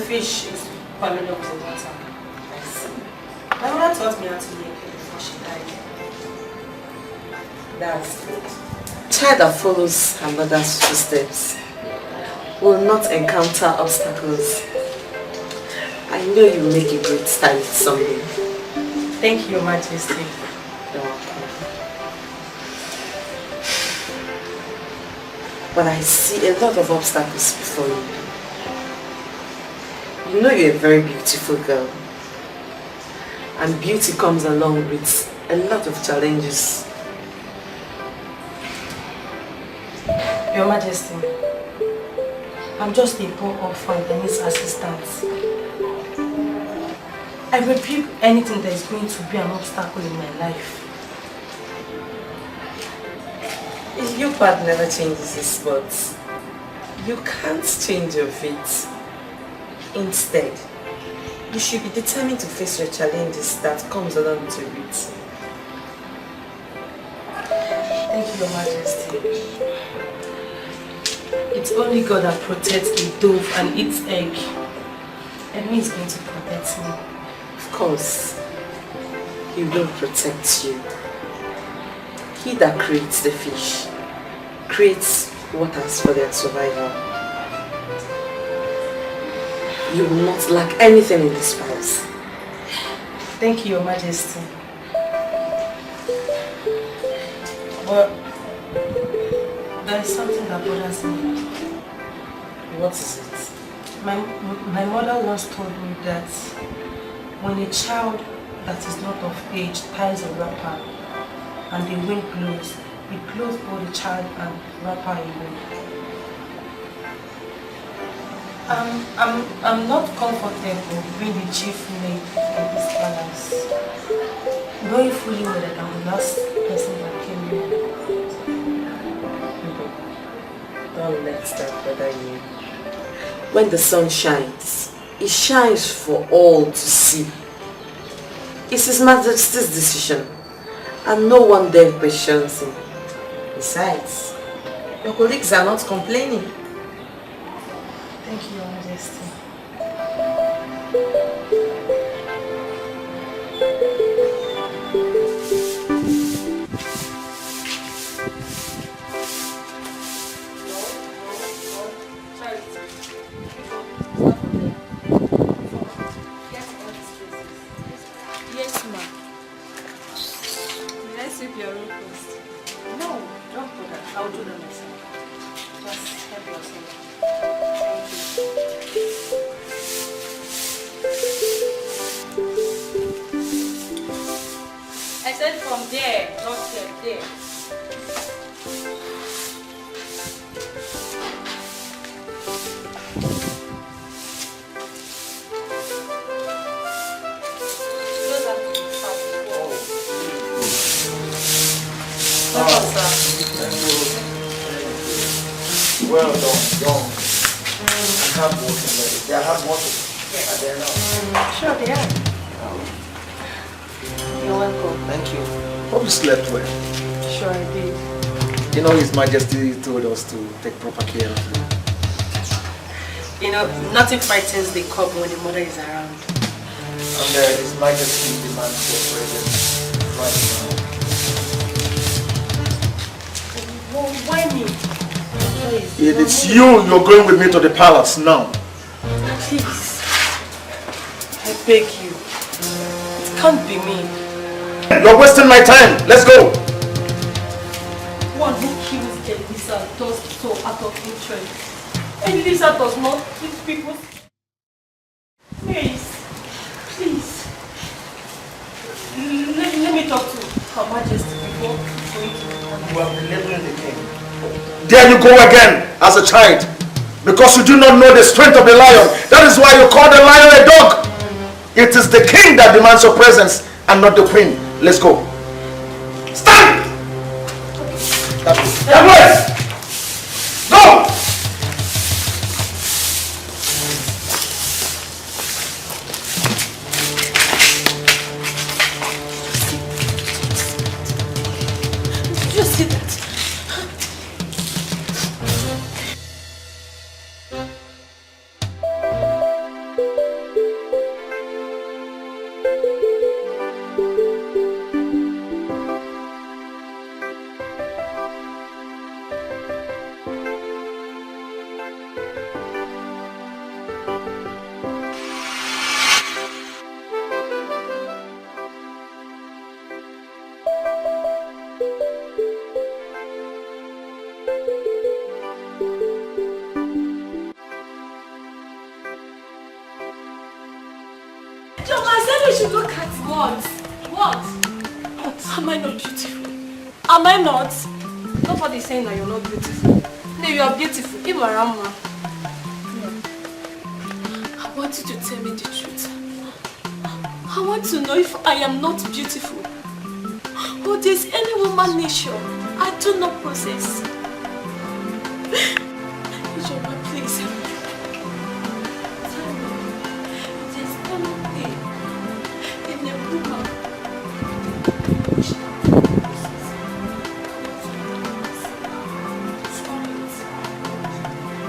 fish is familiar with the water. I see. My mother taught me how to make it before she died. That's good. Child that follows her mother's footsteps will not encounter obstacles. I know you will make a great stylist someday. Thank you, Your Majesty. You're welcome. But I see a lot of obstacles before you. You know you're a very beautiful girl. And beauty comes along with a lot of challenges. Your Majesty, I'm just a poor orphan and his assistant. I rebuke anything that is going to be an obstacle in my life. Your path never changes its spots. You can't change your fate. Instead, you should be determined to face your challenges that comes along with it. Thank you, Your Majesty. It's only God that protects the dove and its egg. And He is going to protect me. Of course, He will protect you. He that creates the fish creates waters for their survival. You will not lack anything in this palace. Thank you, Your Majesty. But there is something that bothers me. What is it? My mother once told me that when a child that is not of age ties a wrapper and the wind blows, it blows both the child and wrapper away. I'm not comfortable being the chief maid in this palace, knowing fully well that I'm the last person that came here. Don't let that bother you. When the sun shines, it shines for all to see. It's His Majesty's decision, and no one there questions him. Besides, your colleagues are not complaining. Thank you, Your Majesty. Yes, ma'am. Let's sweep your room first. No, don't do that. I'll do that myself. Just help yourself. I said from there, not here, there. Those are the Well done, done. And hard working, lady. They are hard working. And they are not. Sure, they are. You're welcome. Thank you. Hope you slept well. Sure, I did. You know His Majesty told us to take proper care of you. You know, nothing frightens the cub when the mother is around. And His Majesty demands your presence right now. Well, why me? It is you. You're going with me to the palace now. Please. I beg you. It can't be me. You're wasting my time. Let's go. One who kills Elisa does so out of interest. Elisa does not treat people. Please. Let me talk to Her Majesty before going to the palace. You are belittling the king. There you go again, as a child. Because you do not know the strength of the lion. That is why you call the lion a dog. It is the king that demands your presence and not the queen. Let's go. Stand! That way! Go! Just sit that. not? What? Am I not beautiful? Am I not? Nobody's saying that you're not beautiful. No, you are beautiful. Imarama. I want you to tell me the truth. I want to know if I am not beautiful. Or there's any woman nature I do not possess. Ijoma, please. Tell me, there's anything in a woman which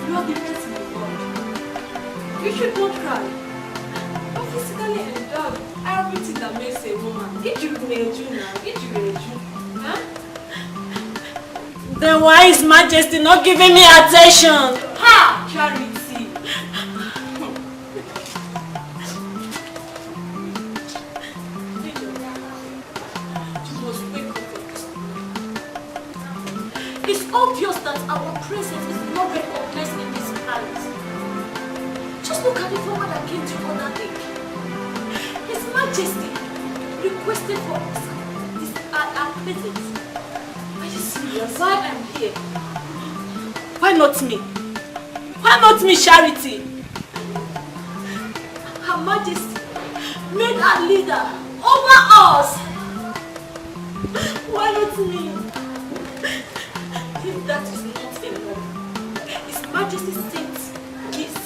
you are the best in the world. You should not cry. You're physically endowed everything that makes a woman. Get you now. Get you. Huh? Then why is Majesty not giving me attention? Ha! Charity. You must wake up for this. It's obvious that our presence is not recognized in this palace. Just look at the woman that came to other day. His Majesty requested for us our presence. Are you serious? Why I'm here? Why not me? Why not me, Charity? Her Majesty made our leader over us. Why not me? If that is not enough, His Majesty sent gifts,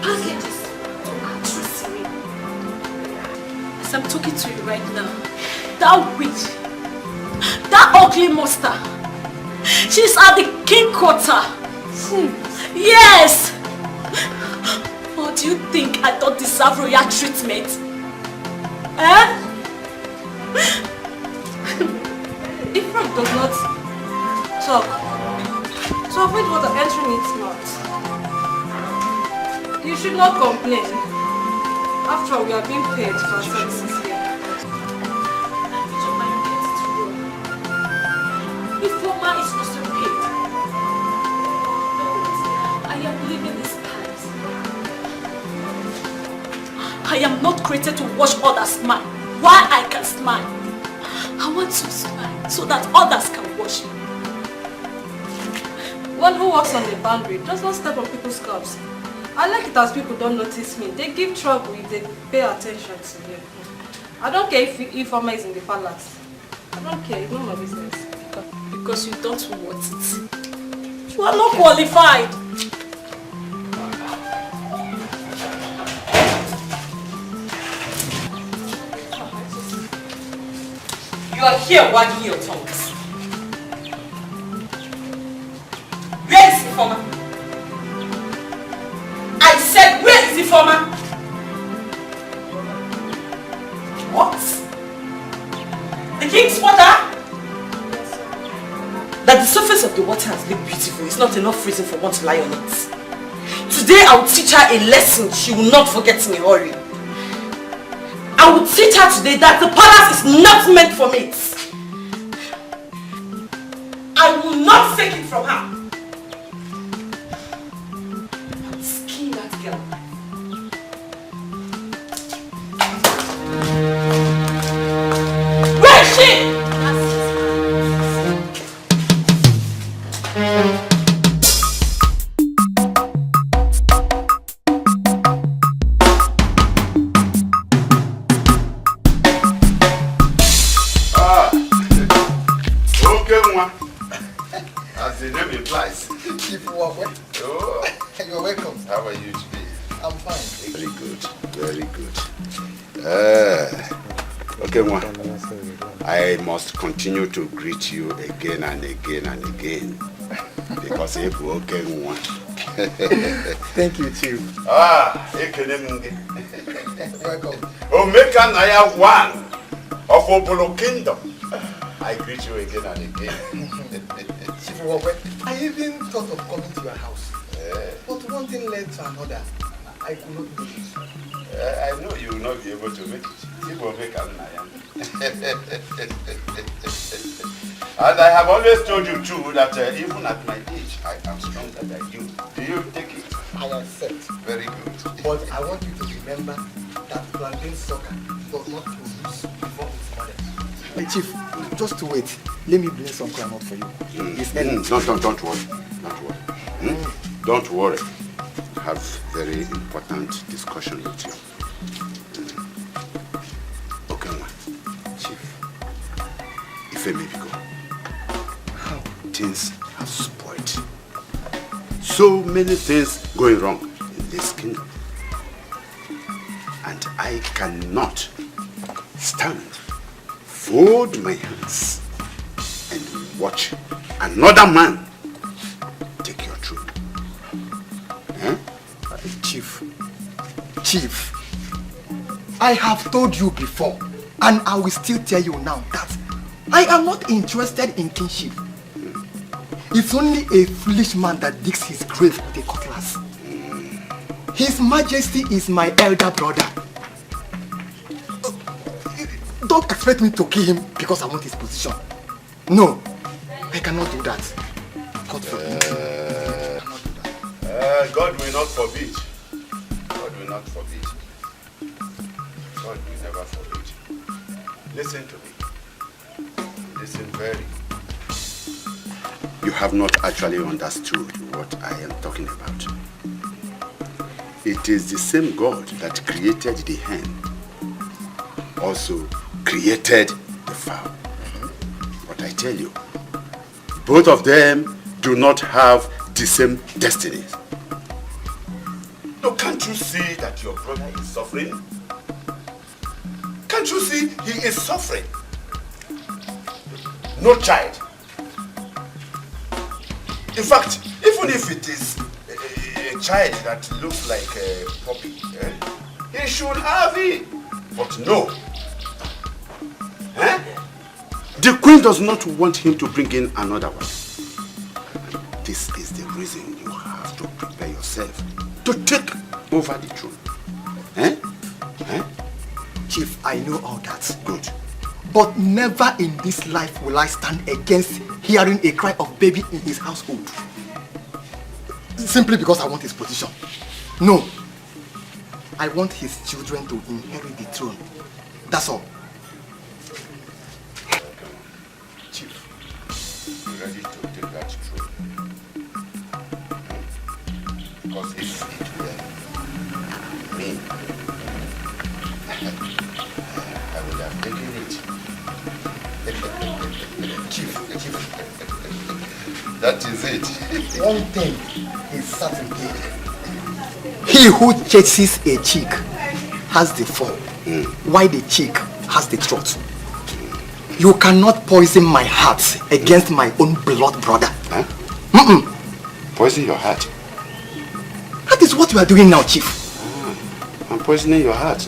packages to our treasury. As I'm talking to you right now, that witch, that ugly monster, she's at the king quarter. Yes! Or do you think I don't deserve royal treatment? Eh? If Frank does not talk, to avoid water entering its mouth, you should not complain. After all, we are being paid for our services here. If woman is also paid, I am leaving this palace. I am not created to watch others smile. Why I can smile? I want to smile so that others can watch me. One who walks on the boundary does not step on people's cups. I like it as people don't notice me. They give trouble if they pay attention to you. I don't care if Ifeoma is in the palace. I don't care, it's not my business. Because you don't want it. You are not qualified. You are here wagging your tongues. Where is Ifeoma? I said, where is Ifeoma? What? The king's water? That the surface of the water has looked beautiful is not enough reason for one to lie on it. Today I will teach her a lesson she will not forget in a hurry. I will teach her today that the palace is not meant for mates. I will not take it from her. I will skin that girl. Where is she? As the name implies. Oh, You're welcome. how are you today? I'm fine. Very good, very good. Okay, I must continue to greet you again and again and again. Because if you okay, Thank you too. Welcome. Omeka Naya one of Okoli Kingdom. I greet you again and again. I even thought of coming to your house. But one thing led to another. I could not make it. I know you will not be able to make it. If Omeka Naya. And I have always told you too that even at my age, I am stronger than you. Do you take it? I accept. Very good. But I want you to remember that plantain sucker does not produce before its Chief, just to wait. Let me bring some groundnut for you. It's early. Don't worry. Don't worry. Don't worry. I have very important discussion with you. Okay, ma. Chief. If I may go. How? Things have spoiled. So many things going wrong in this kingdom. And I cannot stand, fold my hands, and watch another man take your throne. Eh? Chief, I have told you before, and I will still tell you now that I am not interested in kingship. It's only a foolish man that digs his grave with a cutlass. His Majesty is my elder brother. Don't expect me to kill him because I want his position. No, I cannot do that. God forbid. God will not forbid. God will not forbid. God will never forbid. Listen to me. Listen very. You have not actually understood what I am talking about. It is the same God that created the hen, also created the fowl. But I tell you, both of them do not have the same destinies. No, can't you see that your brother is suffering? Can't you see he is suffering? No child. In fact, even if it is a child that looks like a puppy, he should have it. But no. The queen does not want him to bring in another one. This is the reason you have to prepare yourself to take over the throne. Chief, I know all that. Good. But never in this life will I stand against hearing a cry of baby in his household. Simply because I want his position. No. I want his children to inherit the throne. That's all. Chief, you ready to take that throne? Because if it were me, I would have taken it. Chief. That is it. One thing is certain here. He who chases a chick has the fall, while the chick has the throat. You cannot poison my heart against my own blood brother. Huh? Poison your heart? That is what you are doing now, Chief. I'm poisoning your heart.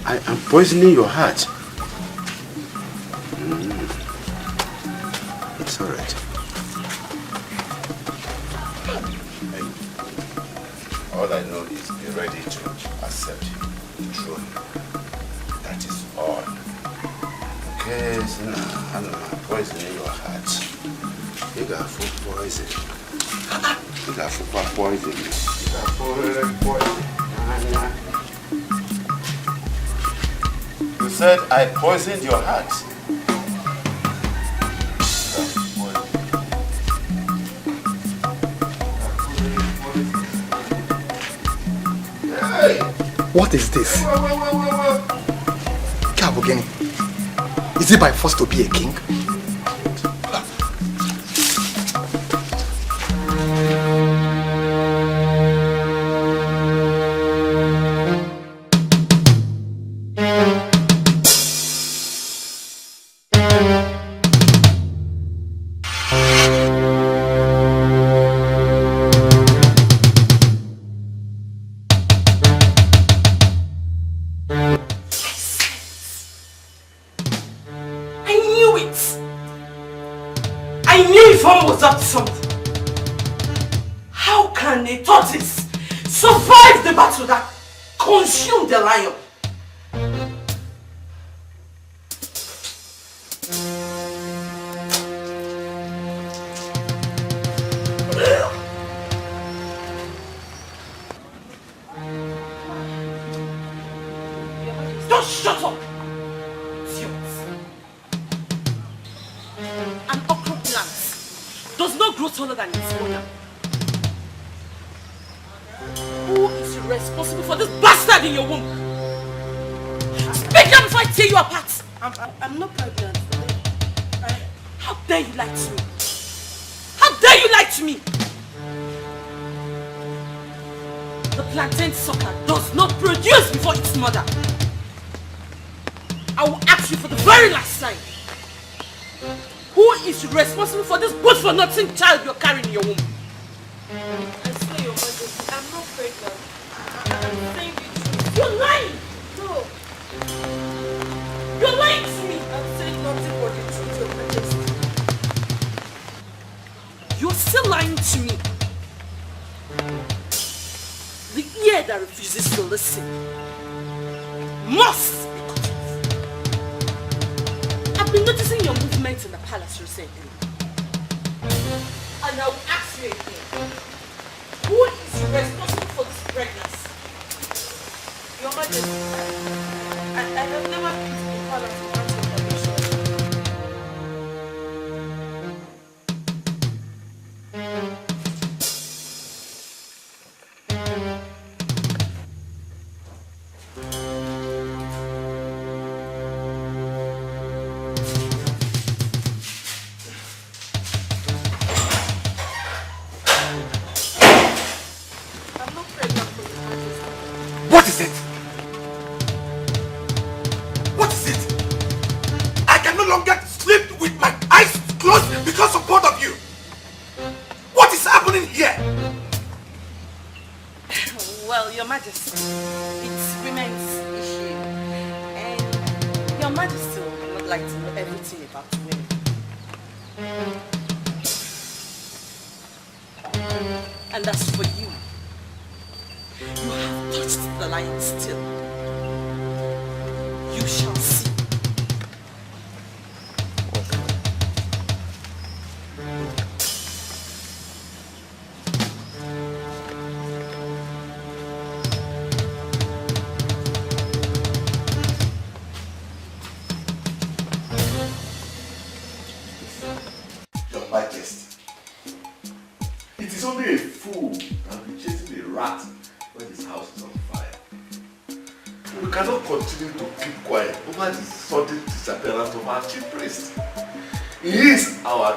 I am poisoning your heart. It's all right. All I know is be ready to accept the throne. That is all. Okay, so now I'm poisoning your heart. You got food poison. You got food poison. You got food poison. You said I poisoned your heart. What is this? Kabugeni. Is it by force to be a king? Was up to something. How can a tortoise survive the battle that consumed the lion? Just shut up! not taller than its owner. Who is responsible for this bastard in your womb? Speak up before I tear you apart. I'm not pregnant. How dare you lie to me? How dare you lie to me? The plantain sucker does not produce before its mother. I will ask you for the very last time. Who is responsible for this good-for-nothing child you're carrying in your womb? I swear, Your Majesty, I'm not pregnant. I'm saying the truth. You're lying! No, You're lying to me! I'm saying nothing but the truth, Your Majesty. You're still lying to me. The ear that refuses to listen must be cut off. I've been noticing your movements in the palace recently. And I will ask you again. Who is responsible for this pregnancy? Your Majesty, I have never been to the palace without your permission. I'm not pregnant for Your Majesty. What is it? What is it? I can no longer sleep with my eyes closed because of both of you. What is happening here? Well, Your Majesty, it's women's issue. And Your Majesty would not like to know everything about women. And as for you, you have touched the lion still. You shall see. Your Majesty, it is only a fool that will be chasing a rat when his house is on fire. We cannot continue to keep quiet over the sudden disappearance of our chief priest. He is our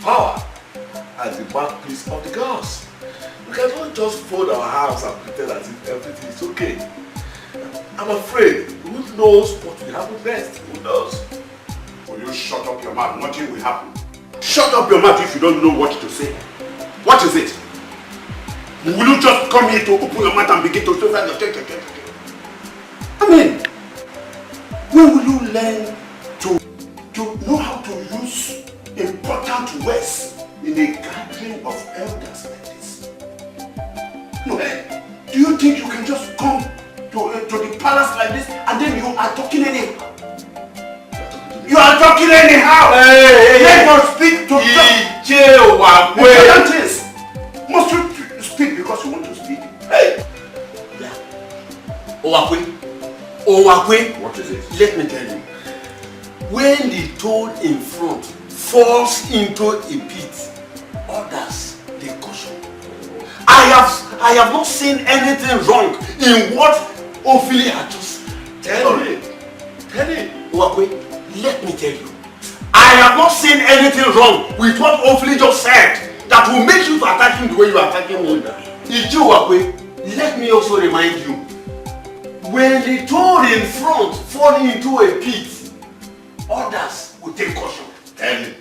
power as the mouthpiece of the gods. We cannot just fold our arms and pretend as if everything is okay. I'm afraid, who knows what will happen next? Who knows? Will you shut up your mouth? Nothing will happen. Shut up your mouth if you don't know what to say. What is it? Will you just come here to open your mouth and begin to say that? I mean, when will you learn to know how to use important words in a gathering of elders like this? No, do you think you can just come to the palace like this and then you are talking anyhow? You are talking anyhow! Hey, Let us speak to important things. Must you speak because you want to speak? Hey! Yeah. Owakwe, What is it? let me tell you. When the toad in front falls into a pit, others they caution. I have not seen anything wrong in what Ophelia had just Tell me. Tell me. Owakwe, let me tell you. I have not seen anything wrong with what Ophelia just said that will make you to attack him the way you are attacking me. Owakwe, let me also remind you. When the toad in front fall into a pit, others will take caution. Tell me.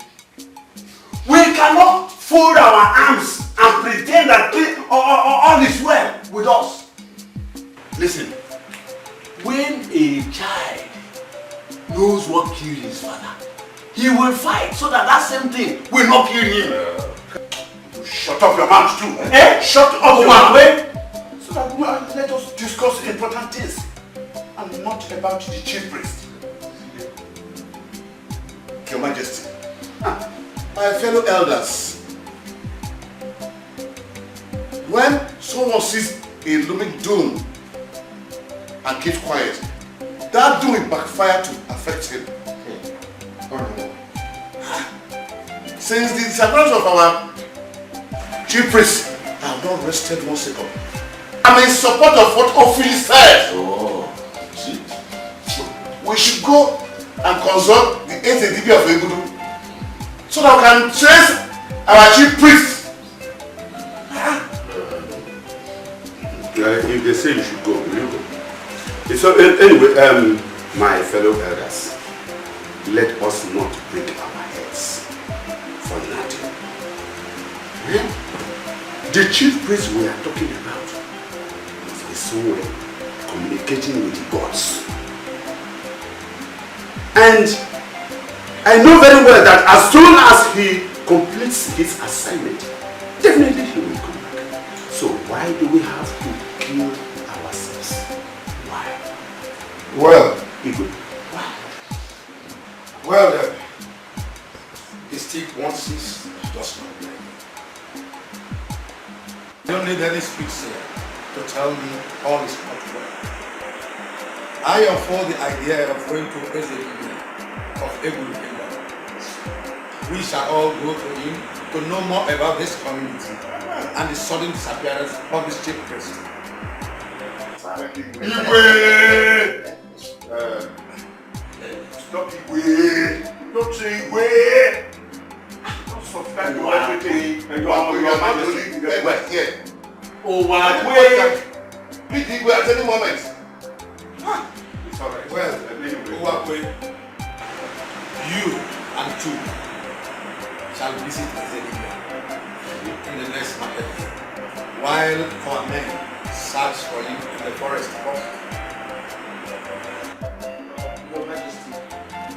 We cannot fold our arms and pretend that all is well with us. Listen, when a child knows what killed his father, he will fight so that that same thing will not kill him. Shut up your mouth too. Eh? Shut up your Owakwe. mouth. So that let us discuss important things and not about the chief priest. Your Majesty. My fellow elders, when someone sees a looming doom and keeps quiet, that doom will backfire to affect him. Since the disappearance of our Chief priest, I have not rested 1 second. I'm in support of what Okoli said. Oh, see? We should go and consult the AZDB of Egudu so that we can trace our chief priest. If they say you should go, will you go? So anyway, my fellow elders, let us not break our heads for nothing. The chief priest we are talking about must be somewhere communicating with the gods. And I know very well that as soon as he completes his assignment, definitely he will come back. So why do we have to kill ourselves? Why? Well, Igwe, why? well then, the stick once is does not break. You don't need any speech here to tell me all is not well. I am for the idea of going to Ezekiyah of Egudu Kingdom. We shall all go to him to know more about this community and the sudden disappearance of this chief priest. Igwe! Stop Igwe! Don't say Igwe! Don't subscribe to everything. And you are not doing well here. Oh, Igwe! Please Igwe at any moment. It's alright. Well, Uwakwe, you and two shall visit Ezekiyah in the next market day, while our men search for him in the forest. Your Majesty,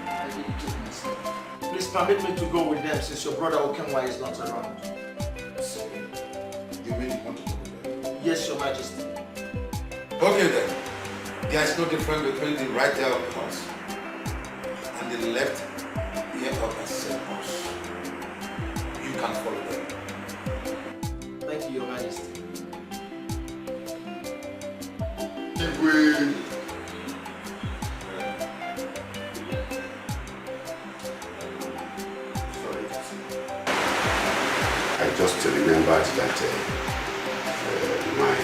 I really took myself. Please permit me to go with them since your brother Okenwa is not around. So, you mean you want to go with them? Yes, Your Majesty. Okay then, there is no difference between the right ear of the horse and the left ear of the same horse. You can follow them. Thank you, Your Majesty. Igwe! Sorry to say. I just remembered that my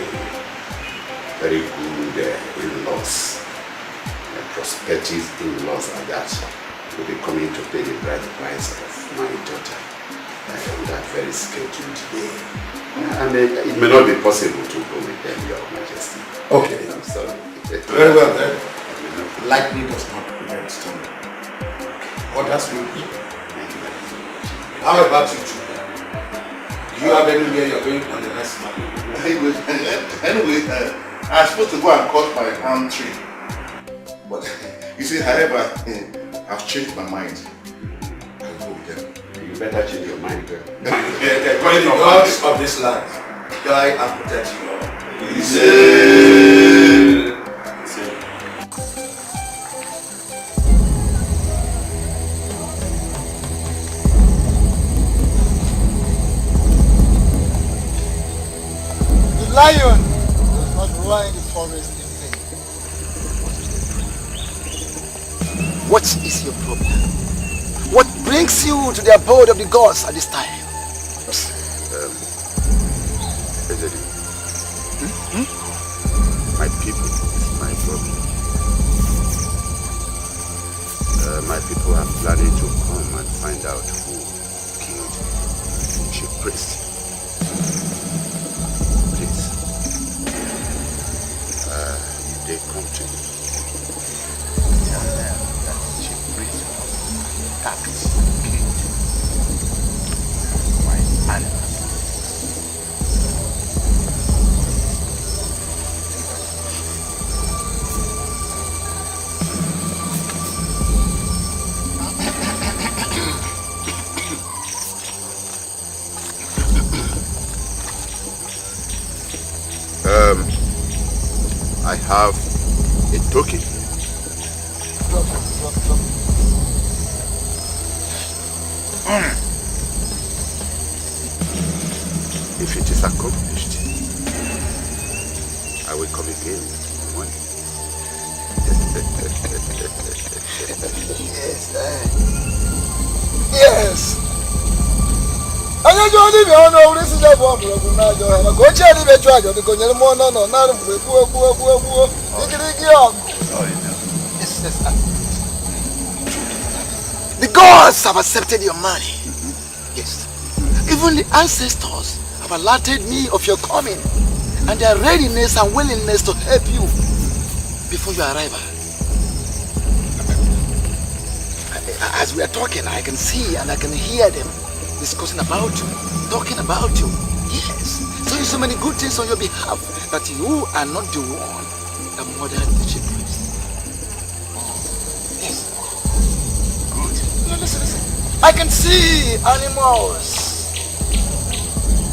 very good in-laws, my prospective in-laws at that, will be coming to pay the bride price of my daughter on that very scheduled day. And it may not be possible to go with them, Your Majesty. Okay. I'm sorry. Very well then. Lightning does not prevent thunder. Others will eat. How about you two? Do you have anywhere you're going on the next month? Anyway, I'm supposed to go and cut my palm tree. But you see, however, I've changed my mind. I'll go with them. You better change your mind, girl. May the gods of this land guide and protect you all. The lion does not roar in the forest in vain. What is your problem? What brings you to the abode of the gods at this time? My people is my problem. My people are planning to come and find out who killed the chief priest. Please, they come to me. Tell them that the chief priest was attacked and killed by animals. I have a token. If it is accomplished, I will come again one. Yes. I onye ji onye bi ọnụ ọbụrụ isi ya bụ ọmụrụgwụ n'ajọ ya maka ochie dị ibe chụ aja dịka onyere mmụọ nọ nọ narụ mgbe gbuo ikiriki ọgụ. The gods have accepted your money. Yes. Even the ancestors have alerted me of your coming and their readiness and willingness to help you before your arrival. As we are talking, I can see and I can hear them discussing about you, talking about you. Yes. Saying so many good things on your behalf that you are not the one that murdered the chief priest. Yes. Good. No, listen. I can see animals.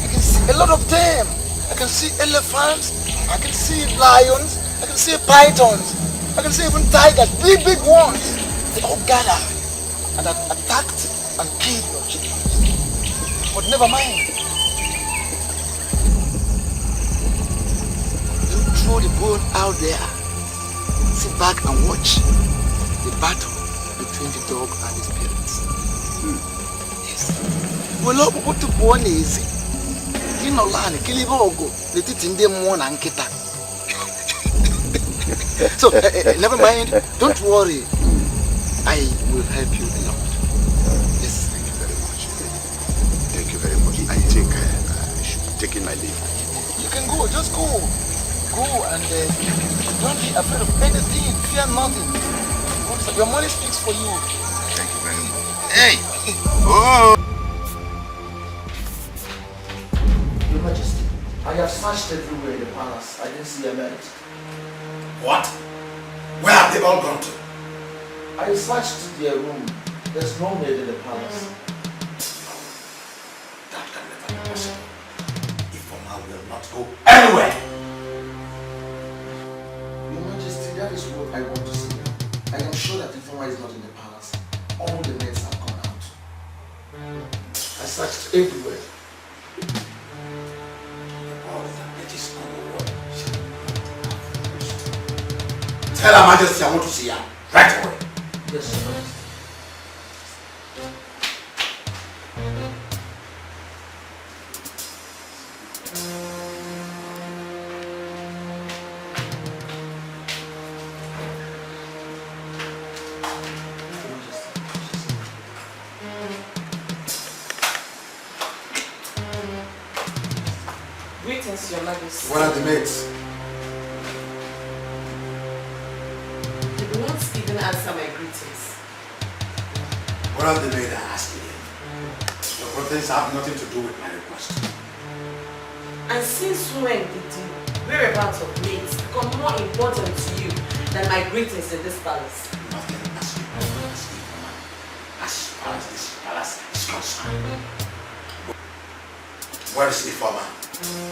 I can see a lot of them. I can see elephants. I can see lions. I can see pythons. I can see even tigers, big ones. They all gather and attacked and killed your chief priest. But never mind. You throw the bone out there. Sit back and watch the battle between the dog and the spirits. Yes. Well, what to born is in Olani, Kilibogo, the Titindem one and Kita. So, never mind, don't worry. I will help you a lot. Yes. Thank you very much. Thank you very much. I think I should be taking my leave. You can go, just go. Go and don't be afraid of anything. Fear nothing. Your money speaks for you. Thank you very much. Hey! Oh! Your Majesty, I have searched everywhere in the palace. I didn't see a maid. What? Where have they all gone to? I searched their room. There's no maid in the palace. That can never be possible. Ifoma will not go anywhere. Your Majesty, that is what I want to see. I am sure that Ifoma is not in the palace. All the maids have gone out. I searched everywhere. All that is on the wall. Tell Her Majesty I want to see her right away. Yes, Your Majesty. Greetings, Your Majesty. What are the maids? You won't even answer my greetings. What are the maids are asking you? Your protests have nothing to do with my request. And since when did the whereabouts of maids become more important to you than my greetings in this palace? Nothing as important as Ifoma, as far as this palace is concerned. Where is Ifoma?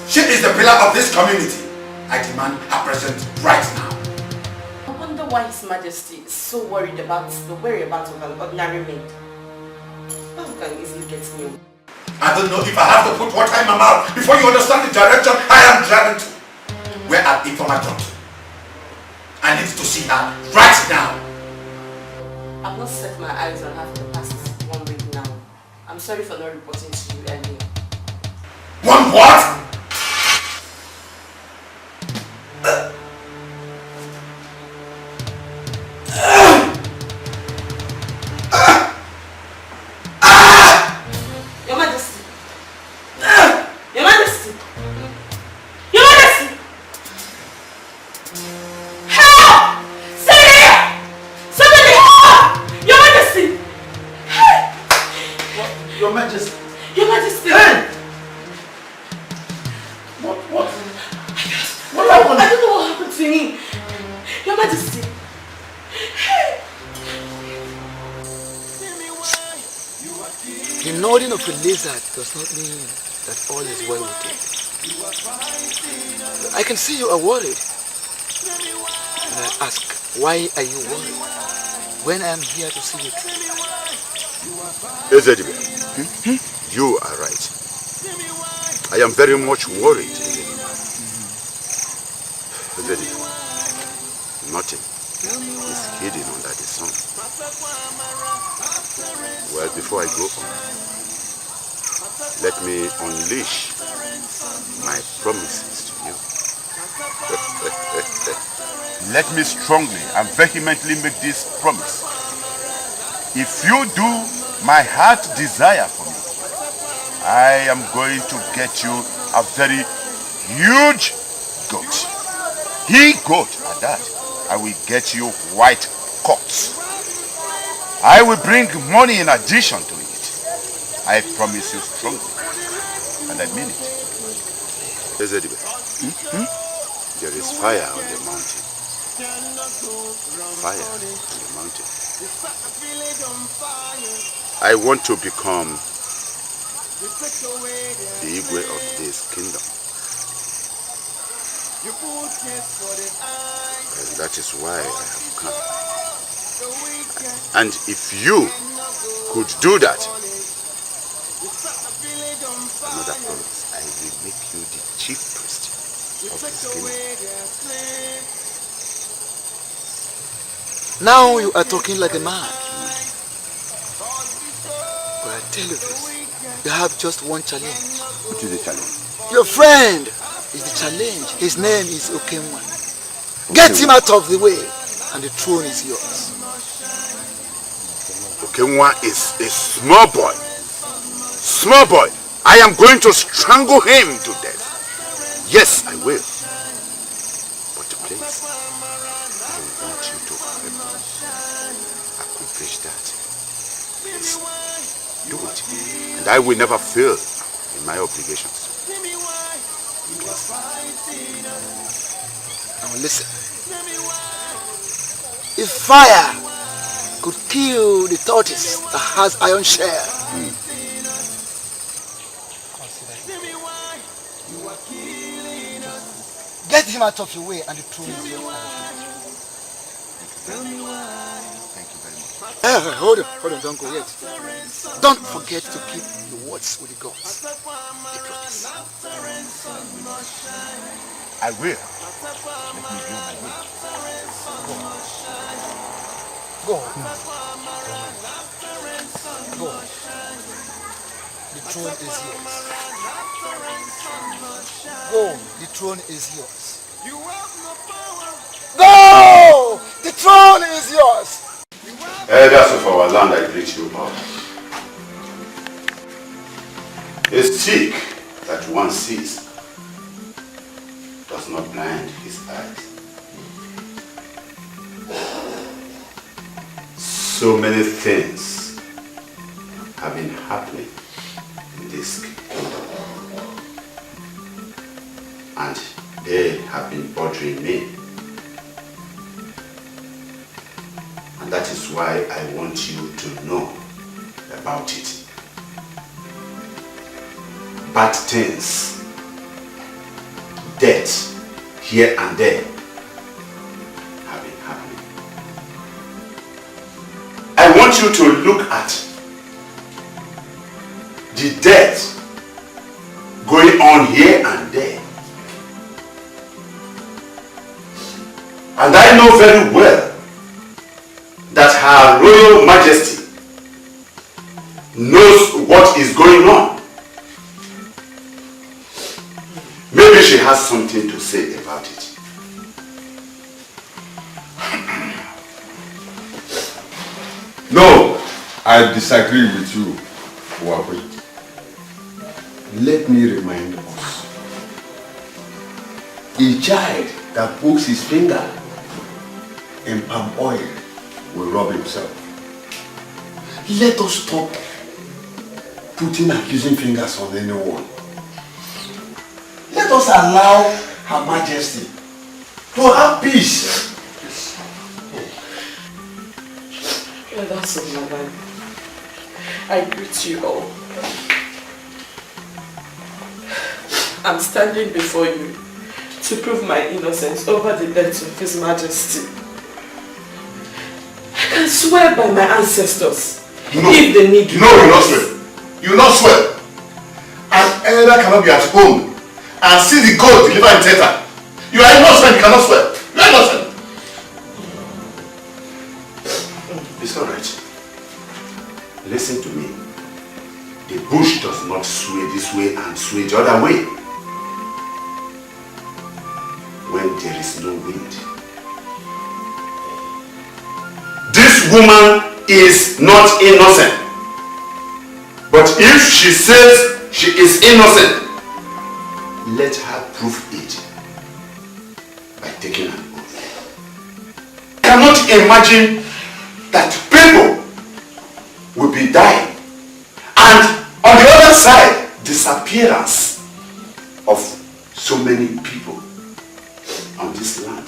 She is the pillar of this community. I demand her presence right now. I wonder why His Majesty is so worried about the whereabouts of an ordinary maid. How can easily get me? I don't know if I have to put water in my mouth before you understand the direction I am driving to. Where are Ifoma gone to? I need to see her right now. I've not set my eyes on her for the past 1 week now. I'm sorry for not reporting to you earlier. One what? Your Majesty! Your Majesty! Your Majesty! Help! Somebody help! Your Majesty! Your Majesty. Your Majesty! Hey! What happened? I don't know what happened to him. Your Majesty! The nodding of a lizard does not mean that all is well with you. I can see you are worried. And I ask, why are you worried when I am here to see you through? Ezedibe, you are right. I am very much worried. Ezedibe, nothing is hidden under the sun. Well, before I go on, let me unleash my promises to you. Let me strongly and vehemently make this promise. If you do my heart desire for me, I am going to get you a very huge goat. He goat at that. I will get you white coats. I will bring money in addition to it. I promise you strongly. And I mean it. There is fire on the mountain. Fire on the mountain. I want to become the Igwe of this kingdom. And that is why I have come. And if you could do that, another promise, I will make you the chief priest of this kingdom. Now you are talking like a man. But I tell you this, you have just one challenge. What is the challenge? Your friend is the challenge. His name is Okemwa. Get him out of the way and the throne is yours. Okemwa is a small boy. Small boy. I am going to strangle him to death. Yes, I will. But please, I want you to help me accomplish that. Please, do it. And I will never fail in my obligations. Now listen. If fire could kill the tortoise that has iron shell, get him out of your way and the throne is yours. Thank you very much. Hold on, don't go yet. Don't forget to keep the words with the gods. I promise. I will. Let me do my will. Go. Go. The throne is yours. Go. The throne is yours. Go! The throne is yours. Elders of our land, I greet you all. A stick that one sees does not blind his eyes. So many things have been happening in this kingdom, and they have been bothering me. And that is why I want you to know about it. Bad things, death, here and there, have been happening. I want you to look at the death going on here and there. And I know very well that Her Royal Majesty knows what is going on. Maybe she has something to say about it. No, I disagree with you, Wabi. Let me remind us. A child that pokes his finger in palm oil will rub himself. Let us stop putting accusing fingers on anyone. Let us allow Her Majesty to have peace. Elders of my land, I greet you all. I'm standing before you to prove my innocence over the death of His Majesty. I can swear by my ancestors. No. If they need No, you will not swear. You will not swear. An elder cannot be at home and see the goat deliver in theater. You are innocent, you cannot swear. You are innocent. It's alright. Listen to me. The bush does not sway this way and sway the other way when there is no wind. This woman is not innocent. But if she says she is innocent, let her prove it by taking an oath. Cannot imagine that people will be dying and on the other side, disappearance of so many people on this land.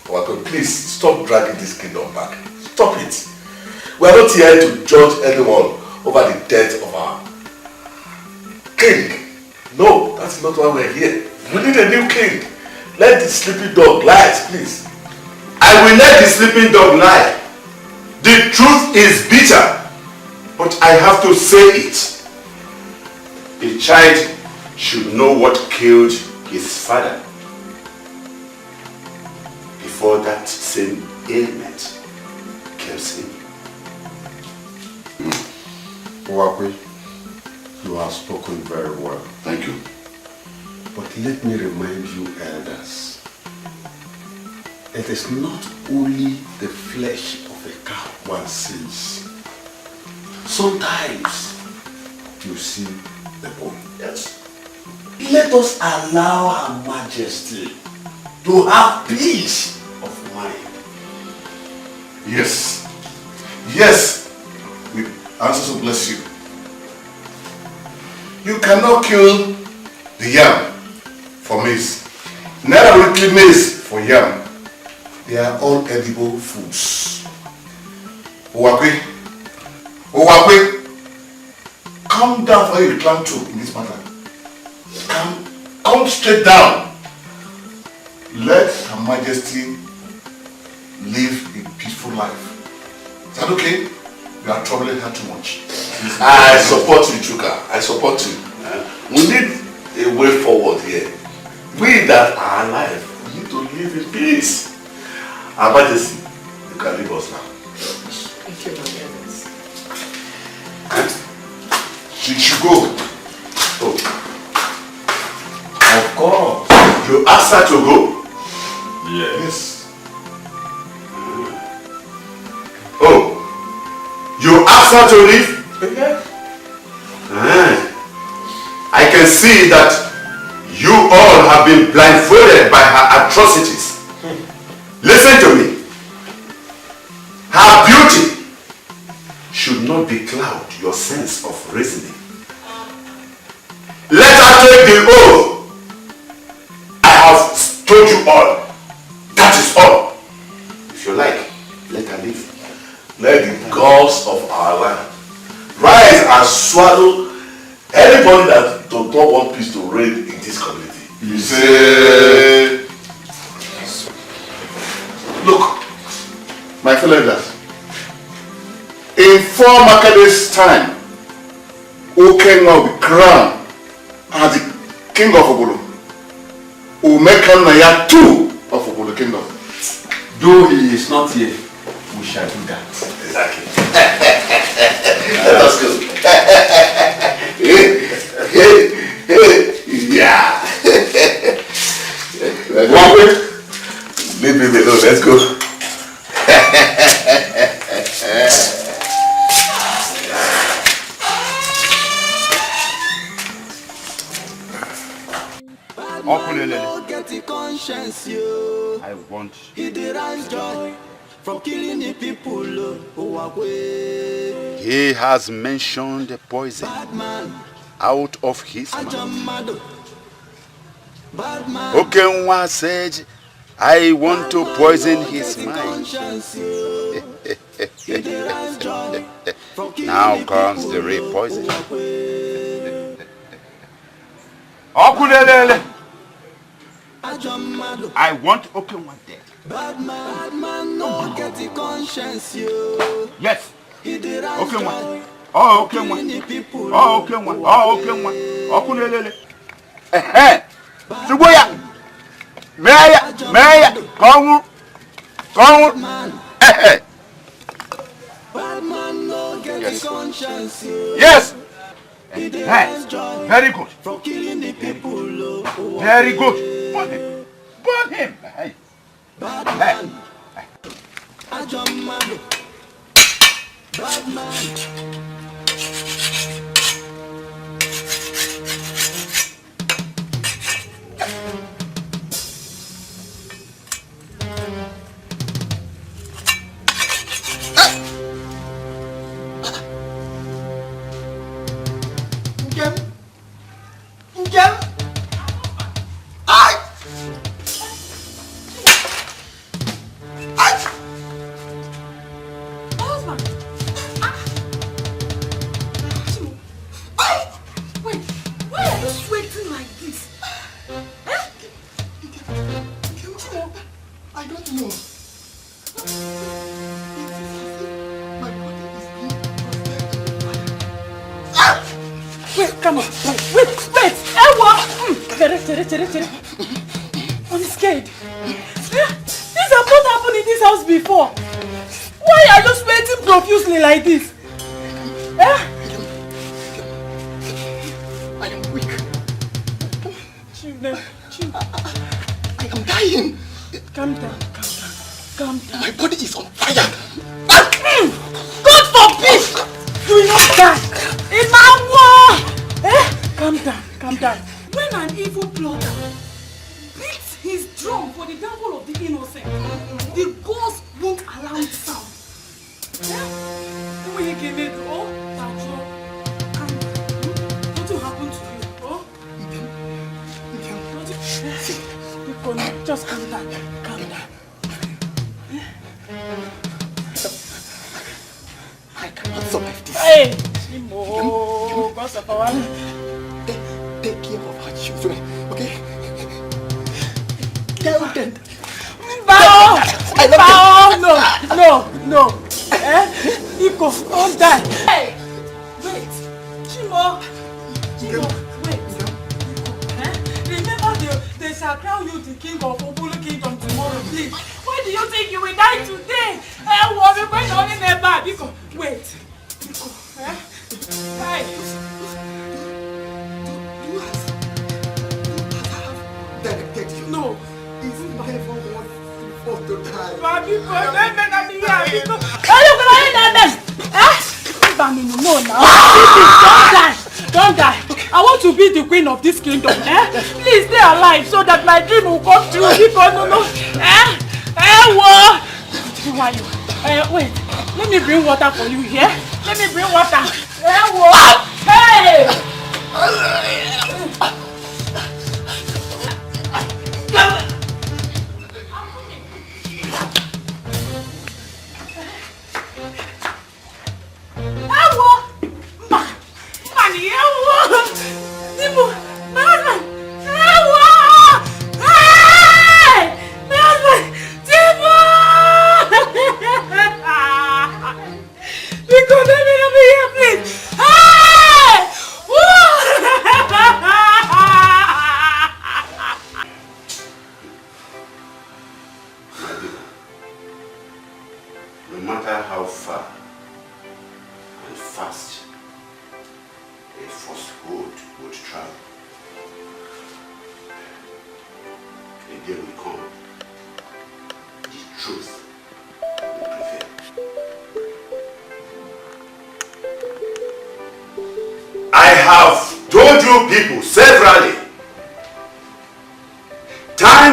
Okoli, please stop dragging this kingdom back. Stop it. We are not here to judge anyone over the death of our king. No, that's not why we're here. We need a new king. Let the sleeping dog lie, please. I will let the sleeping dog lie. The truth is bitter, but I have to say it. A child should know what killed his father before that same ailment kills him. Okoli, you have spoken very well. Thank you. But let me remind you, elders, it is not only the flesh of a cow one sees. Sometimes you see the bone. Yes. Let us allow Her Majesty to have peace of mind. Yes. Yes. We answer to bless you. You cannot kill the yam for maize. Neither will kill maize for yam. They are all edible foods. Okoli, come down for you plan to in this matter. Come straight down. Let Her Majesty live a peaceful life. Is that okay? You are troubling her too much. I support you, Chuka. I support you. We need a way forward here. We that are alive, we need to live in peace. Her Majesty, you can leave us now. Thank you, my goodness. She should go. Oh. Of course. You asked her to go? Yes. Oh. You asked her to leave? Yeah. I can see that you all have been blindfolded by her atrocities. Listen to me. Her beauty should not becloud your sense of reasoning. Let her take the oath. I have told you all. That is all. If you like, let her leave. Let the gods of our land rise and swallow anybody that does not want peace to reign in this community. You say... Look, my fellow elders, in 4 market days' time, Okoli will be crowned as the king of Obolo. Naija 2 of Obolo Kingdom. Though he is not here, we shall do that. Exactly. Let us go. Yeah. Leave me alone. Let's go. I want joy from killing the people. He has mentioned the poison out of his mouth. Okenwa said, I want to poison his mind. Now comes the real poison. Okulelele. I want Okenwa dead. Bad man, no get the conscience, you. Yes. Okenwa. Oh, Okenwa. Oh, Okenwa. Oh, Okenwa. Okulelele. Suboya. Meya. Kongu. Bad man, no get the Yes. Yes. Yes. Very good. Very good. Burn him. Burn him. Hey. Hey. Bad man. I'm scared. Things have not happened in this house before. Why are you sweating profusely like this? I am weak. Chill. I am dying. Calm down. My body is on fire. God forbid! You will not die. In my war! Calm down. When an evil plotter beats his drum for the downfall of the innocent, the ghost won't allow it sound. What will happen to you? Just calm down. I cannot survive this. Hey! Take care of our children, okay? Tell them. No. Iko, don't die. Hey! Wait. Chimo, wait. Remember they shall crown you the king of Okoli kingdom tomorrow, please. Why do you think you will die today? Wait. Hey. Directed you. No. Is it my ever want before to die? Don't die. I want to be the queen of this kingdom. Please stay alive so that my dream will come true. Wait. Let me bring water for you here. Let me bring water. Hey!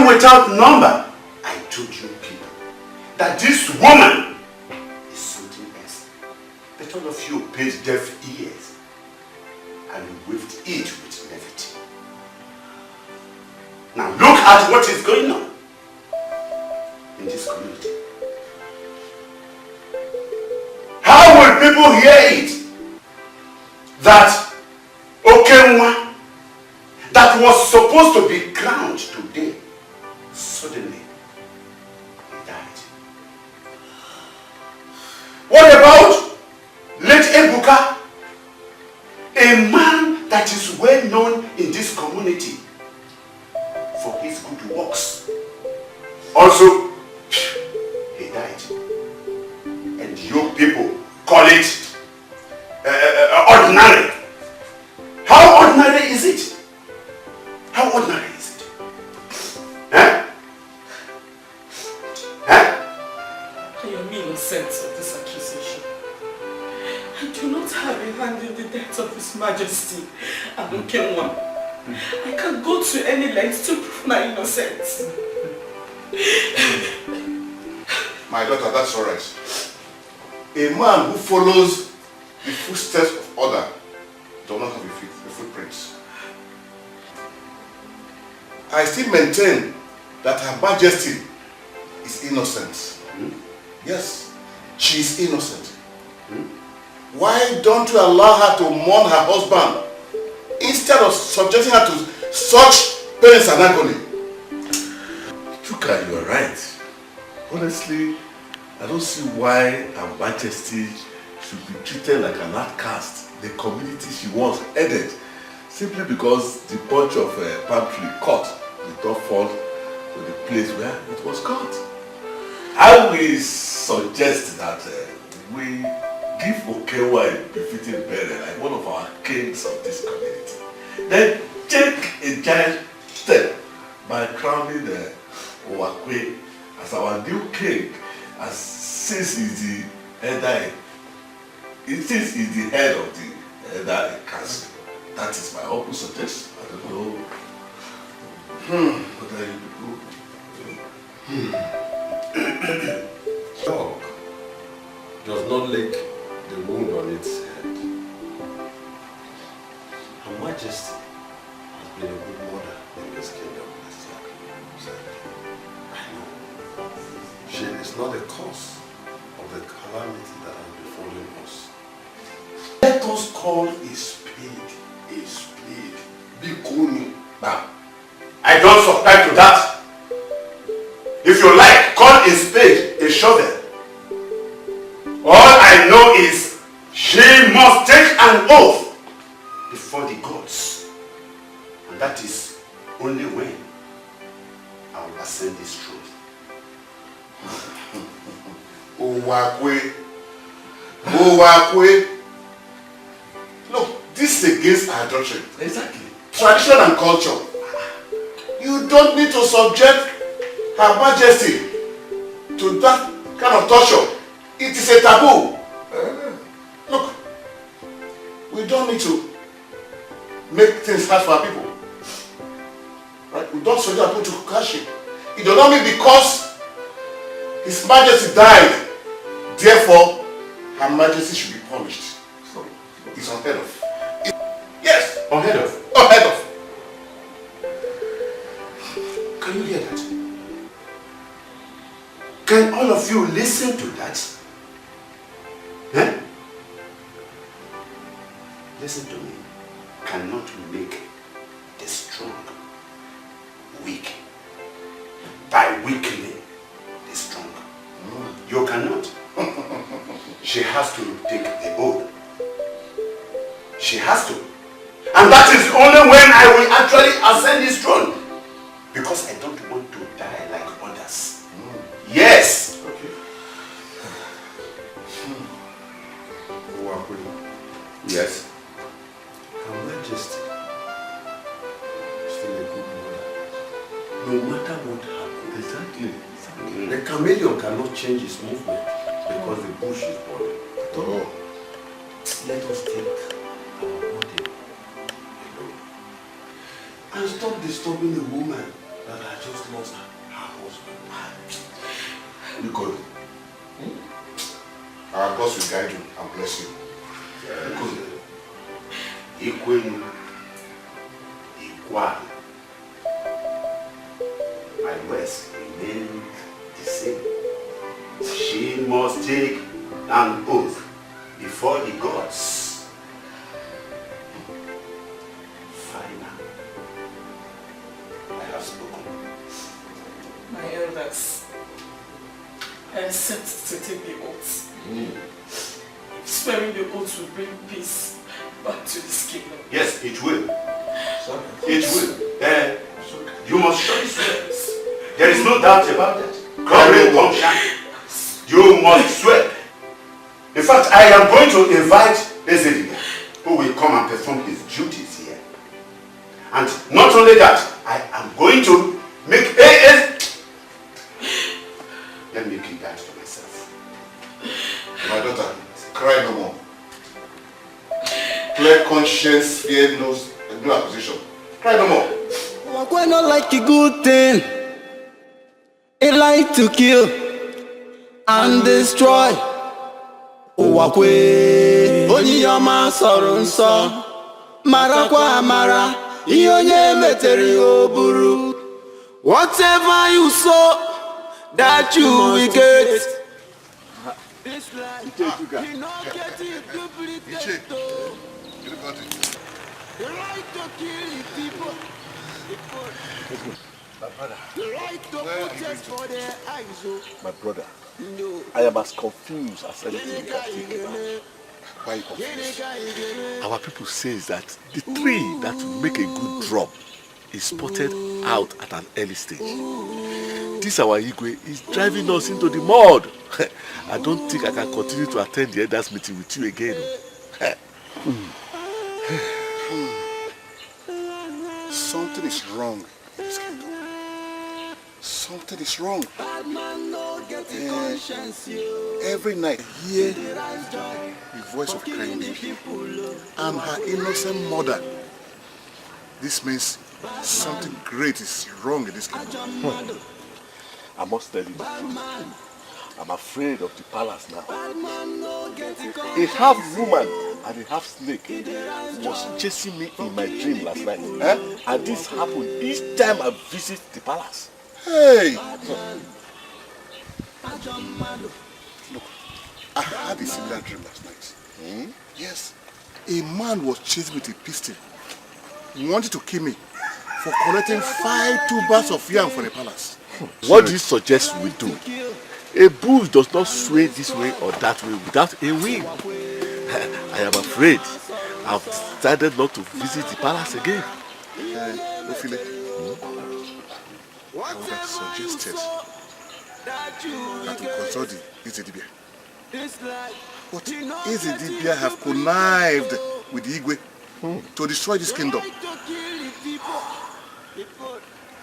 Without number, I told you people that this woman is something else. But all of you paid deaf ears and waved it with levity. Now look at what is going on in this community. How will people hear it that Okenwa, that was supposed to be crowned today, suddenly he died? What about late Ebuka, a man that is well known in this community for his good works? Also, he died. And you people call it innocent of this accusation. I do not have a hand in the death of His Majesty and Okenwa. I can go to any length to prove my innocence. My daughter, that's alright. A man who follows the footsteps of others does not have a footprints. I still maintain that Her Majesty is innocent. Yes, she is innocent. Why don't you allow her to mourn her husband instead of subjecting her to such pains and agony? Chuka, you are right. Honestly, I don't see why Her Majesty should be treated like an outcast in the community she once headed, simply because the bunch of palm tree cut did not fall to the place where it was cut. I will suggest that we give Okenwa a befitting burial like one of our kings of this community. Then take a giant step by crowning Owakwe as our new king, as since he's the head of the elder council. That is my humble suggestion. I don't know. What are you doing? Dog does not lick the wound on its head. Her Majesty has been a good mother in this kingdom. I know. She is not the cause of the calamity that has befallen us. Let us call a spade a spade. Bikuni. Now, I don't subscribe to that. If you like, call a spade a shovel. All I know is she must take an oath before the gods. And that is only when I will ascend this throne. Owakwe. Owakwe. Look, this is against our doctrine. Exactly. Tradition and culture. You don't need to subject Her Majesty to that kind of torture. It is a taboo. Look, we don't need to make things hard for our people. Right? We don't subject our people to hardship. It does not mean because His Majesty died, therefore Her Majesty should be punished. So, it's unheard of. Yes, unheard of. Unheard of. Can you hear that? Can all of you listen to that? Eh? Listen to me. Cannot make the strong weak by weakening the strong. You cannot. She has to take the oath. She has to. And that is only when I will actually ascend this throne. Because I don't want to die like others. Yes. Okay. Yes. Her Majesty is still a good mother. No matter what happens. Exactly. The chameleon cannot change its movement because the bush is burning. Oh. Let us take our body alone and stop disturbing a woman that has just lost her husband. You could. Our God will guide you and bless you. Equal. My words remain the same. She must take an oath before the gods. Final. I have spoken. My elders, I accept to take the oath. Swearing the oath will bring peace back to this kingdom. Yes, it will. It will. You must surely swear. There is no doubt about that. You must swear. In fact, I am going to invite Ezedigo, who will come and perform his duties here. And not only that, I am going to make let me keep that to myself. My daughter, cry no more. Clear conscience, fear no accusation. Cry no more. Why not like a good thing? It like to kill and destroy. Uwakwe Onyiyama sọ̀rọ̀ nsọ Marakwa amara Iyonye meteri oburu. Whatever you sow that you will get. This life you not get it duplicate. You like to kill people. My brother. You like to protest for their eyes. My brother, I am as confused as anything you can think about. Why are you confused? Our people say that the tree that will make a good drop is spotted out at an early stage. This our Igwe is driving us into the mud. I don't think I can continue to attend the elders meeting with you again. Something is wrong in this kingdom. Something is wrong. Every night I hear the voice of crying baby and her innocent mother. This means something great is wrong in this kingdom. I must tell you, I'm afraid of the palace now. A half woman and a half snake was chasing me in my dream last night. And this happened each time I visit the palace. Hey! Look, I had a similar dream last night. Yes. A man was chasing me with a pistol. He wanted to kill me for collecting 5 tubers of yam for the palace. What do you suggest we do? A bull does not sway this way or that way without a wind. I am afraid I've decided not to visit the palace again. Ofile, I would have suggested that we consult the Izedibia. But Izedibia have connived with the Igwe to destroy this kingdom.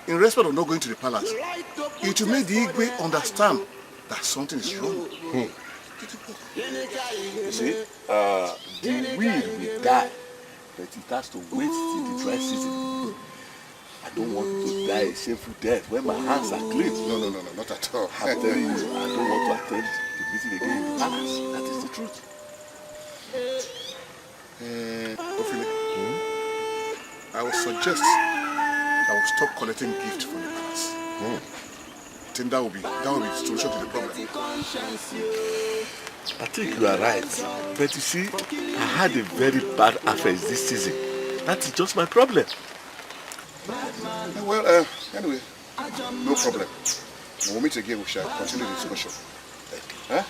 In respect of not going to the palace, it will make the Igwe understand that something is wrong. You see, the weed will die, but it has to wait till the dry season. I don't want to die a shameful death when my hands are clean. No, not at all. I'm telling you, I don't want to attend the meeting again in the palace. That is the truth. Ofile, I would suggest I will stop collecting gifts from the palace. I think that will be the solution to the problem. I think you are right. But you see, I had a very bad affair this season. That is just my problem. Well, anyway, no problem. When we meet again, we shall continue the discussion. Huh?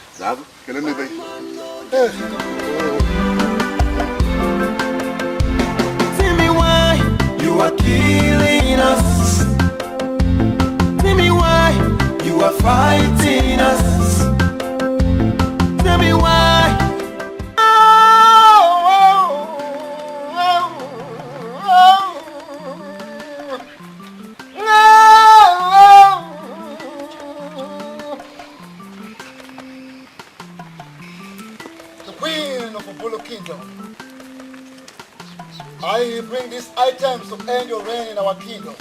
Tell me why you are killing us. Tell me why you are fighting us. Tell me why. The Queen of Obolo Kingdom, I bring these items to end your reign in our kingdom.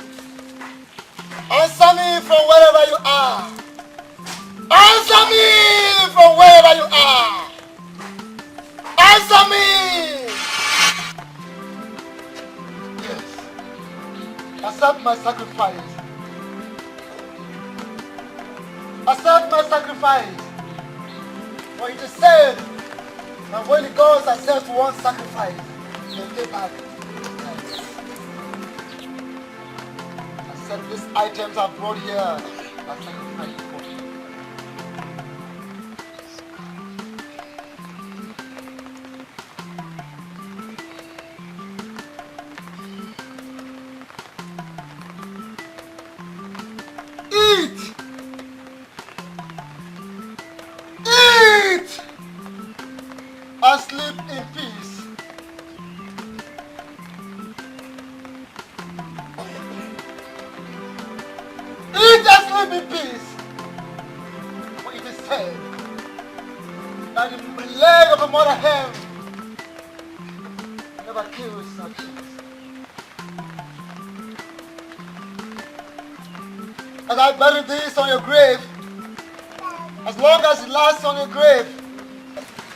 Answer me from wherever you are. Answer me from wherever you are. Answer me. Yes. Accept my sacrifice. Accept my sacrifice. For it is said, and when the gods accept one sacrifice, they pay back. Accept these items I brought here as sacrifice for you. Eat! Eat! And sleep in peace. Eat and sleep in peace. For it is said, by the leg of a mother hen. Never kills such things. As I bury this on your grave, as long as it lasts on your grave,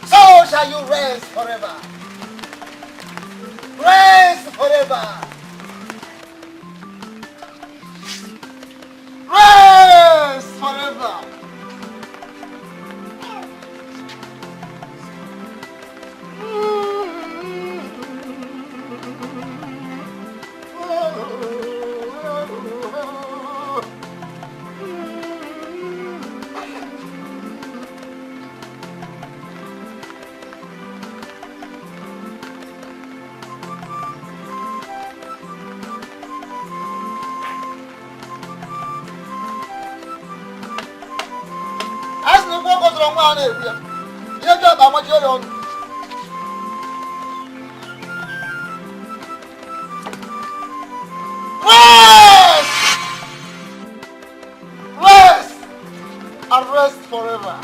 so shall you rest forever. Rest forever. Rest forever. Rest and rest forever.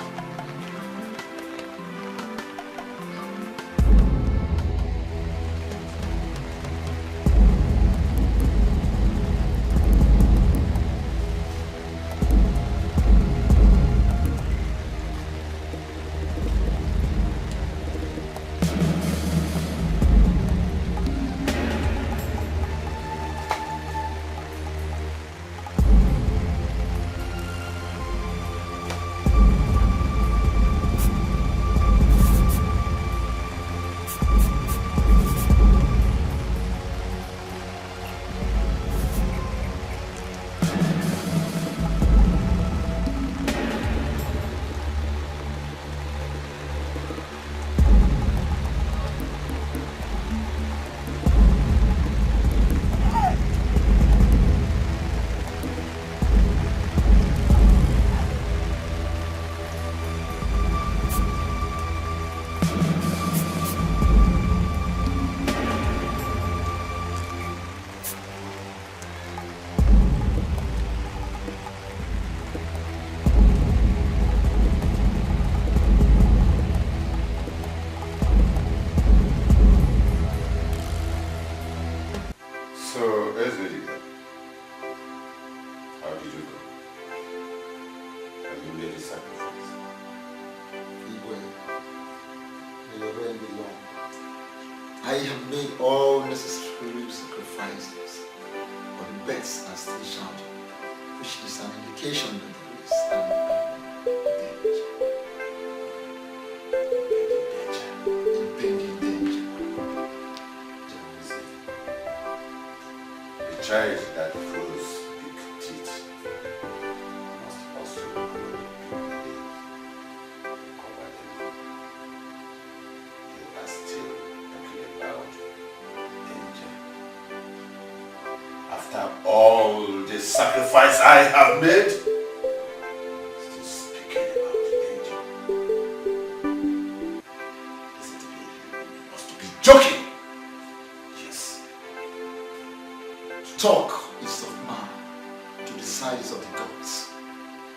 I have made all necessary sacrifices, but the beds are still shouting, which is an indication that there is impending danger. The child that grows big teeth must also grow you are still talking about danger. After all the sacrifice I have made, still speaking about danger. Is it me? You must be joking. Yes. Talk is of man, to the size of the gods.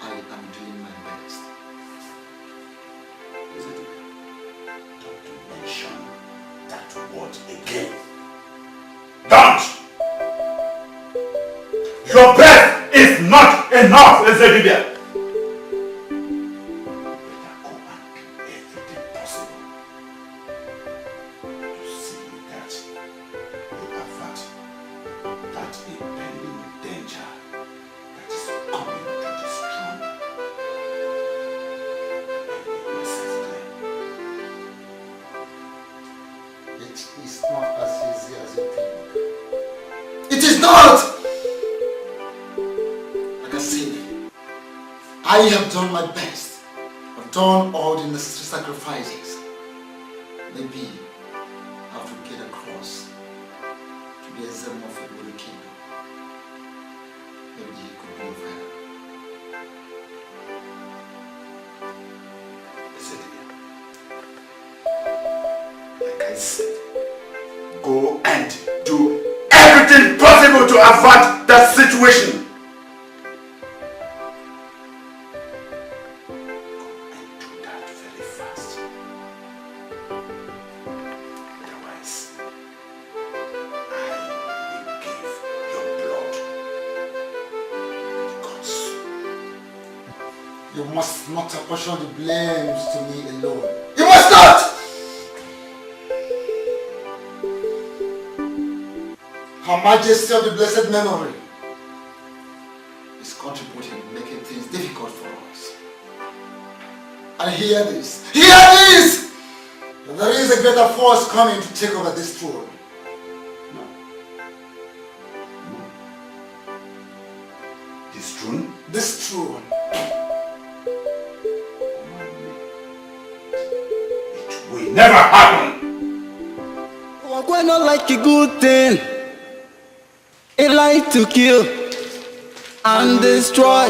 I am doing my best. Is it me? Don't mention that word again. Don't! Your breath is not enough, Ezebibia. It is not as easy as you think. It is not! Like I said, I have done my best. I've done all the necessary sacrifices. Maybe I have to get across to the exam of the Holy Kingdom. Maybe he could be over. Like I said, go and do everything possible to avert that situation. Go and do that very fast. must not apportion the blames to me alone. You must not! Her Majesty of the Blessed Memory is contributing in making things difficult for us. And hear this! Hear this! There is a greater force coming to take over this throne. This throne? This throne. It will never happen! We're not like a good thing. It like to kill and destroy.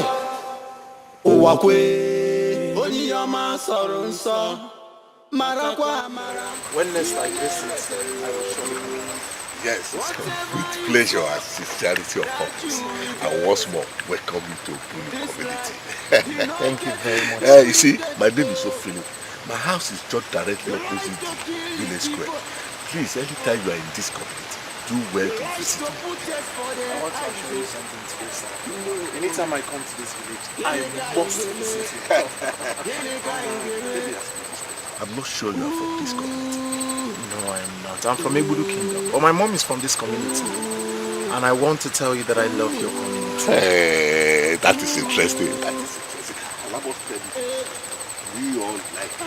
When next I visit, I will show you. Yes, with pleasure and sincerity of purpose. And once more, welcome you to Okoli community. Thank you very much. You see, my name is Okoli. My house is just directly opposite the village square. Please, anytime you are in this community, do well to visit me. I want to show you something today, sir. Anytime I come to this village, I must visit you. I'm not sure you are from this community. No, I am not. I'm from Ebudu Kingdom. But my mom is from this community. And I want to tell you that I love your community. Hey, that is interesting. That is interesting. Allow us to tell you, we all like you.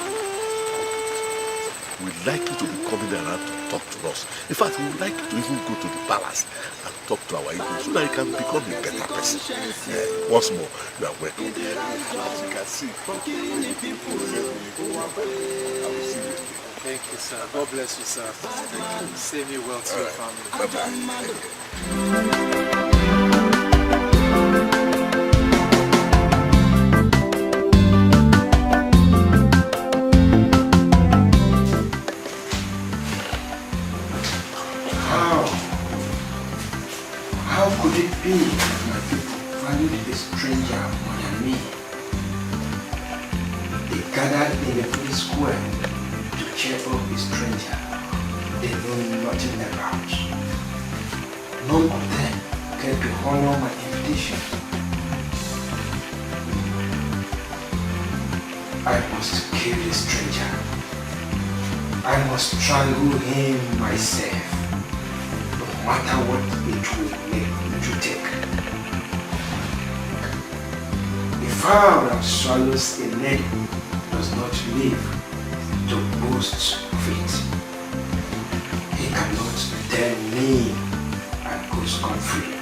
We'd like you to be coming around to talk to us. In fact, we would like you to even go to the palace and talk to our Igbo so that you can become a better person. Once more, you are welcome. As you can see, many people I will see you. Thank you, sir. God bless you, sir. Thank you. Save you well to your family. Bye-bye. How could it be that my people valued a stranger more than me? They gathered in the village square to cheer up a stranger they know nothing about. None of them cared to honor my invitation. I must kill the stranger. I must strangle him myself. No matter what it will make me to take. A fowl that swallows a needle does not live to boast of it. He cannot tell me and go scot-free.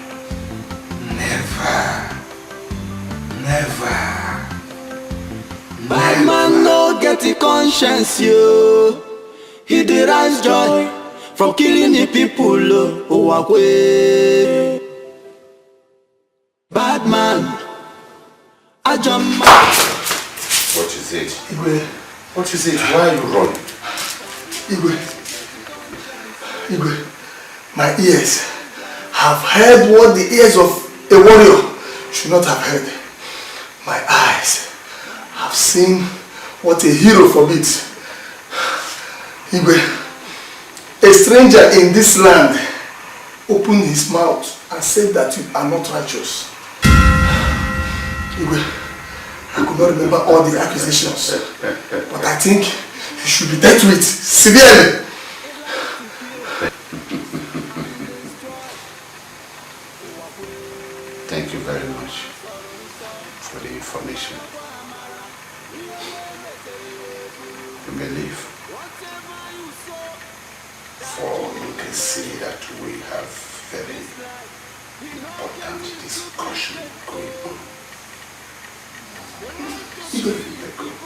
Never. Bad man no get the conscience, yo. He derives joy from killing the people who walk away. Bad man, I jump. What is it? Igwe. What is it? Why are you running? Igwe, my ears have heard what the ears of a warrior should not have heard. My eyes have seen what a hero forbids. Igwe, a stranger in this land opened his mouth and said that you are not righteous. Igwe, I could not remember all the accusations, but I think you should be dealt with severely. Thank you very much for the information. You may leave. For you can see that we have very important discussion going on.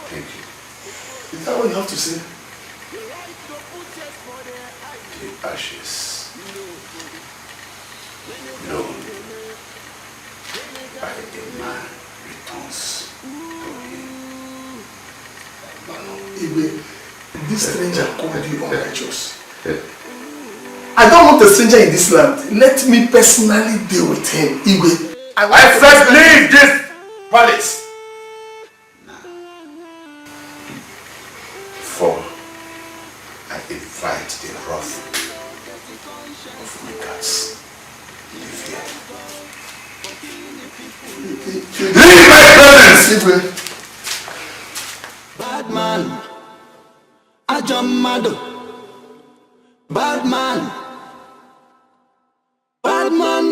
Thank you. Is that what you have to say? The ashes known by a man returns to him. Igwe, this stranger called you unrighteous. I don't want a stranger in this land. Let me personally deal with him, Igwe. I said leave this palace! For I invite the wrath of my gods. Live here. Leave my presence! man, Ajamado. Bad man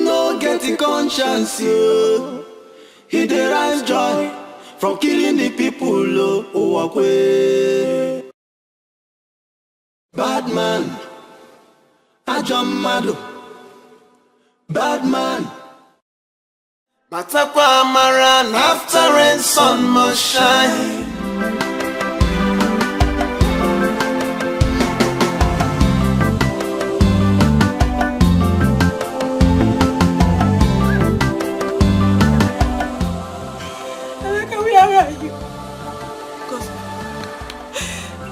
no get the conscience, yo. He derives joy from killing the people, oh, away. Bad man, Ajamado. Bad man. Batakwa Amaran, after rain, sun must shine. Where are you? Because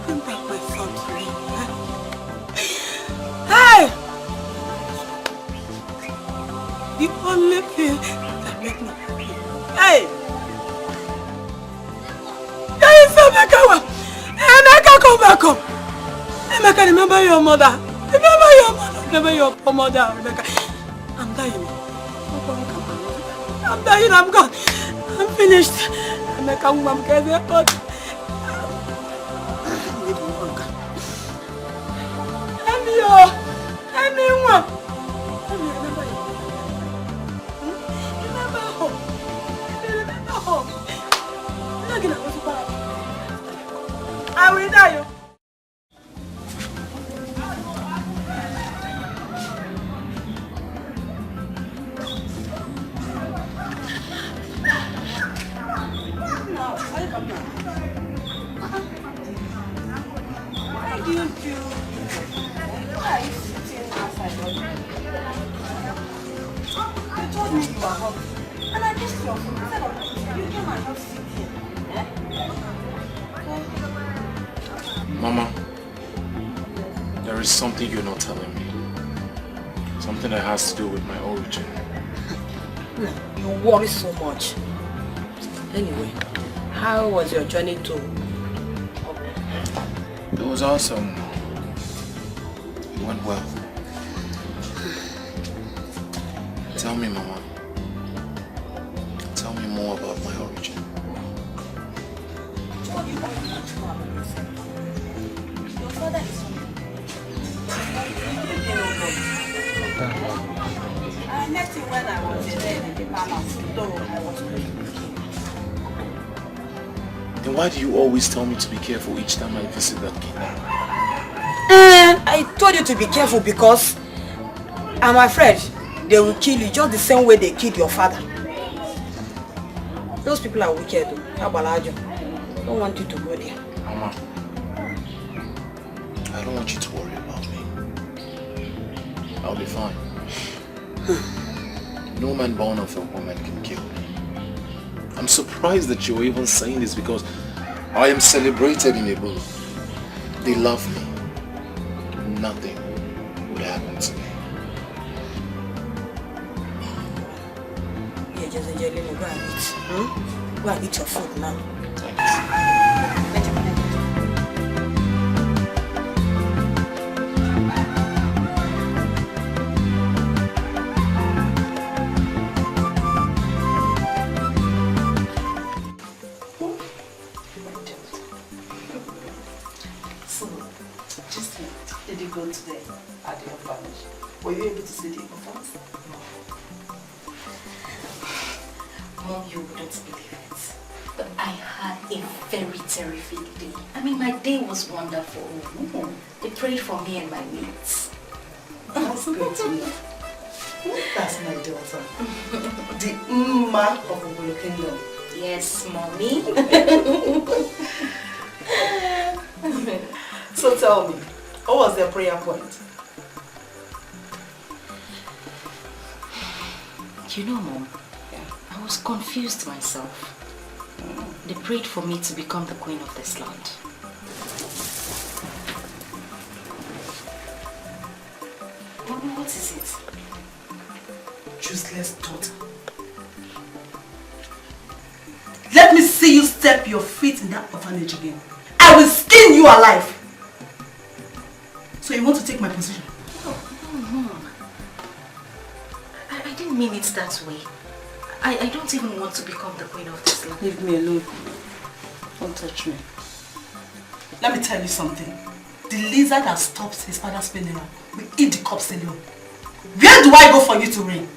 bring back my son to me. Hey! The only thing that makes me happy. Hey! Hey, Emeka! Emeka, come back home! Emeka, remember your mother. Remember your mother. Remember your mother, Emeka. I'm dying. I'm dying, I'm gone. I'm finished. Emeka, I'm getting hot. Anyone. Remember home. Remember home. I'm not gonna go to bed. I will die. Why didn't you? Why are you sitting outside? You told me you were hot. And I kissed your food. Instead of you came and just sit here. Mama, there is something you're not telling me. Something that has to do with my origin. You worry so much. Anyway, how was your journey to? It was awesome. It went well. Tell me, Mama. Tell me more about my origin. Your father is I met him when I was in the palace, though I was praying. Then why do you always tell me to be careful each time I visit that kingdom? I told you to be careful because I'm afraid they will kill you just the same way they killed your father. Those people are wicked. Abalajo. I don't want you to go there. Mama, I don't want you to worry about me. I'll be fine. No man born of a woman can kill me. I'm surprised that you're even saying this because I am celebrated in Ibu. They love me. Nothing would happen to me. Yeah, just enjoy little go and eat. Go and eat your food now. Thank you. Today at the orphanage. Were you able to see the orphans? Mom, you wouldn't believe it, but I had a very terrific day. I mean, my day was wonderful. They prayed for me and my mates. That's good to know. That's my daughter. The Mma of Okoli Kingdom. Yes, Mommy. So tell me, what was their prayer point? You know, Mom, I was confused myself. They prayed for me to become the queen of this land. Mommy, what is it? Useless daughter. Let me see you step your feet in that orphanage again. I will skin you alive. So you want to take my position? No, Mom. I didn't mean it that way. I don't even want to become the queen of this land. Leave me alone. Don't touch me. Let me tell you something. The lizard that stops his father's funeral will eat the corpse alone. Where do I go for you to reign?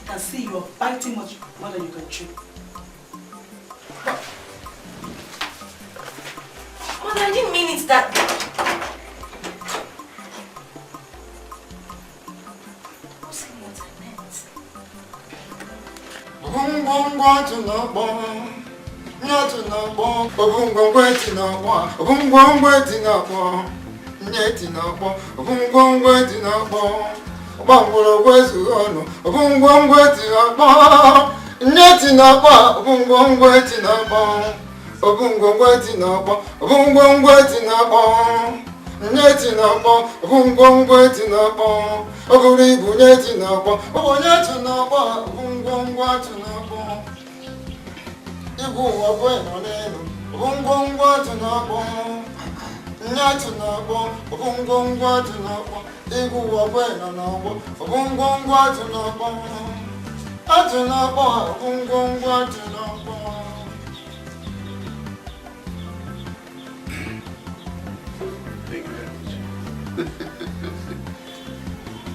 You can see you are fighting much more than you can chew. Mother, I didn't mean it that way. I'm saying what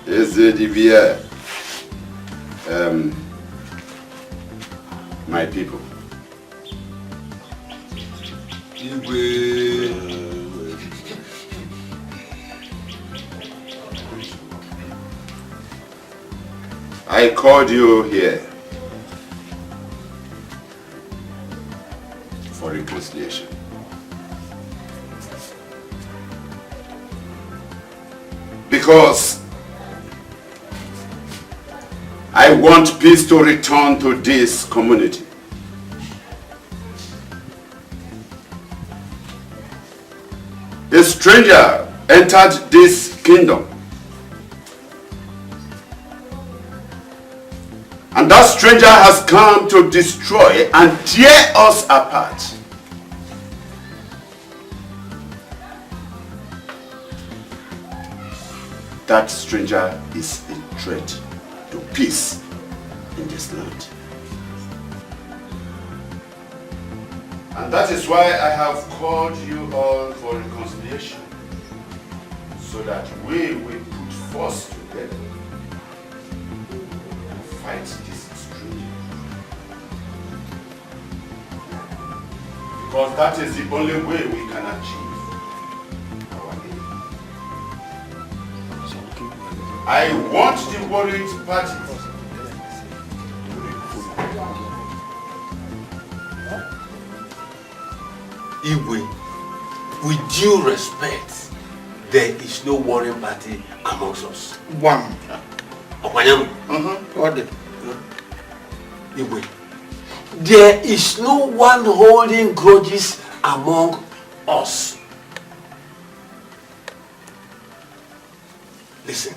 Is it my people? I called you here for reconciliation. Because I want peace to return to this community. A stranger entered this kingdom. And that stranger has come to destroy and tear us apart. That stranger is a threat to peace in this land. And that is why I have called you all for reconciliation, so that we will put force together and fight this stranger. Because that is the only way we can achieve our aim. I want the worried parties Igwe, with due respect, there is no warring party amongst us. One. Igwe, there is no one holding grudges among us. Listen,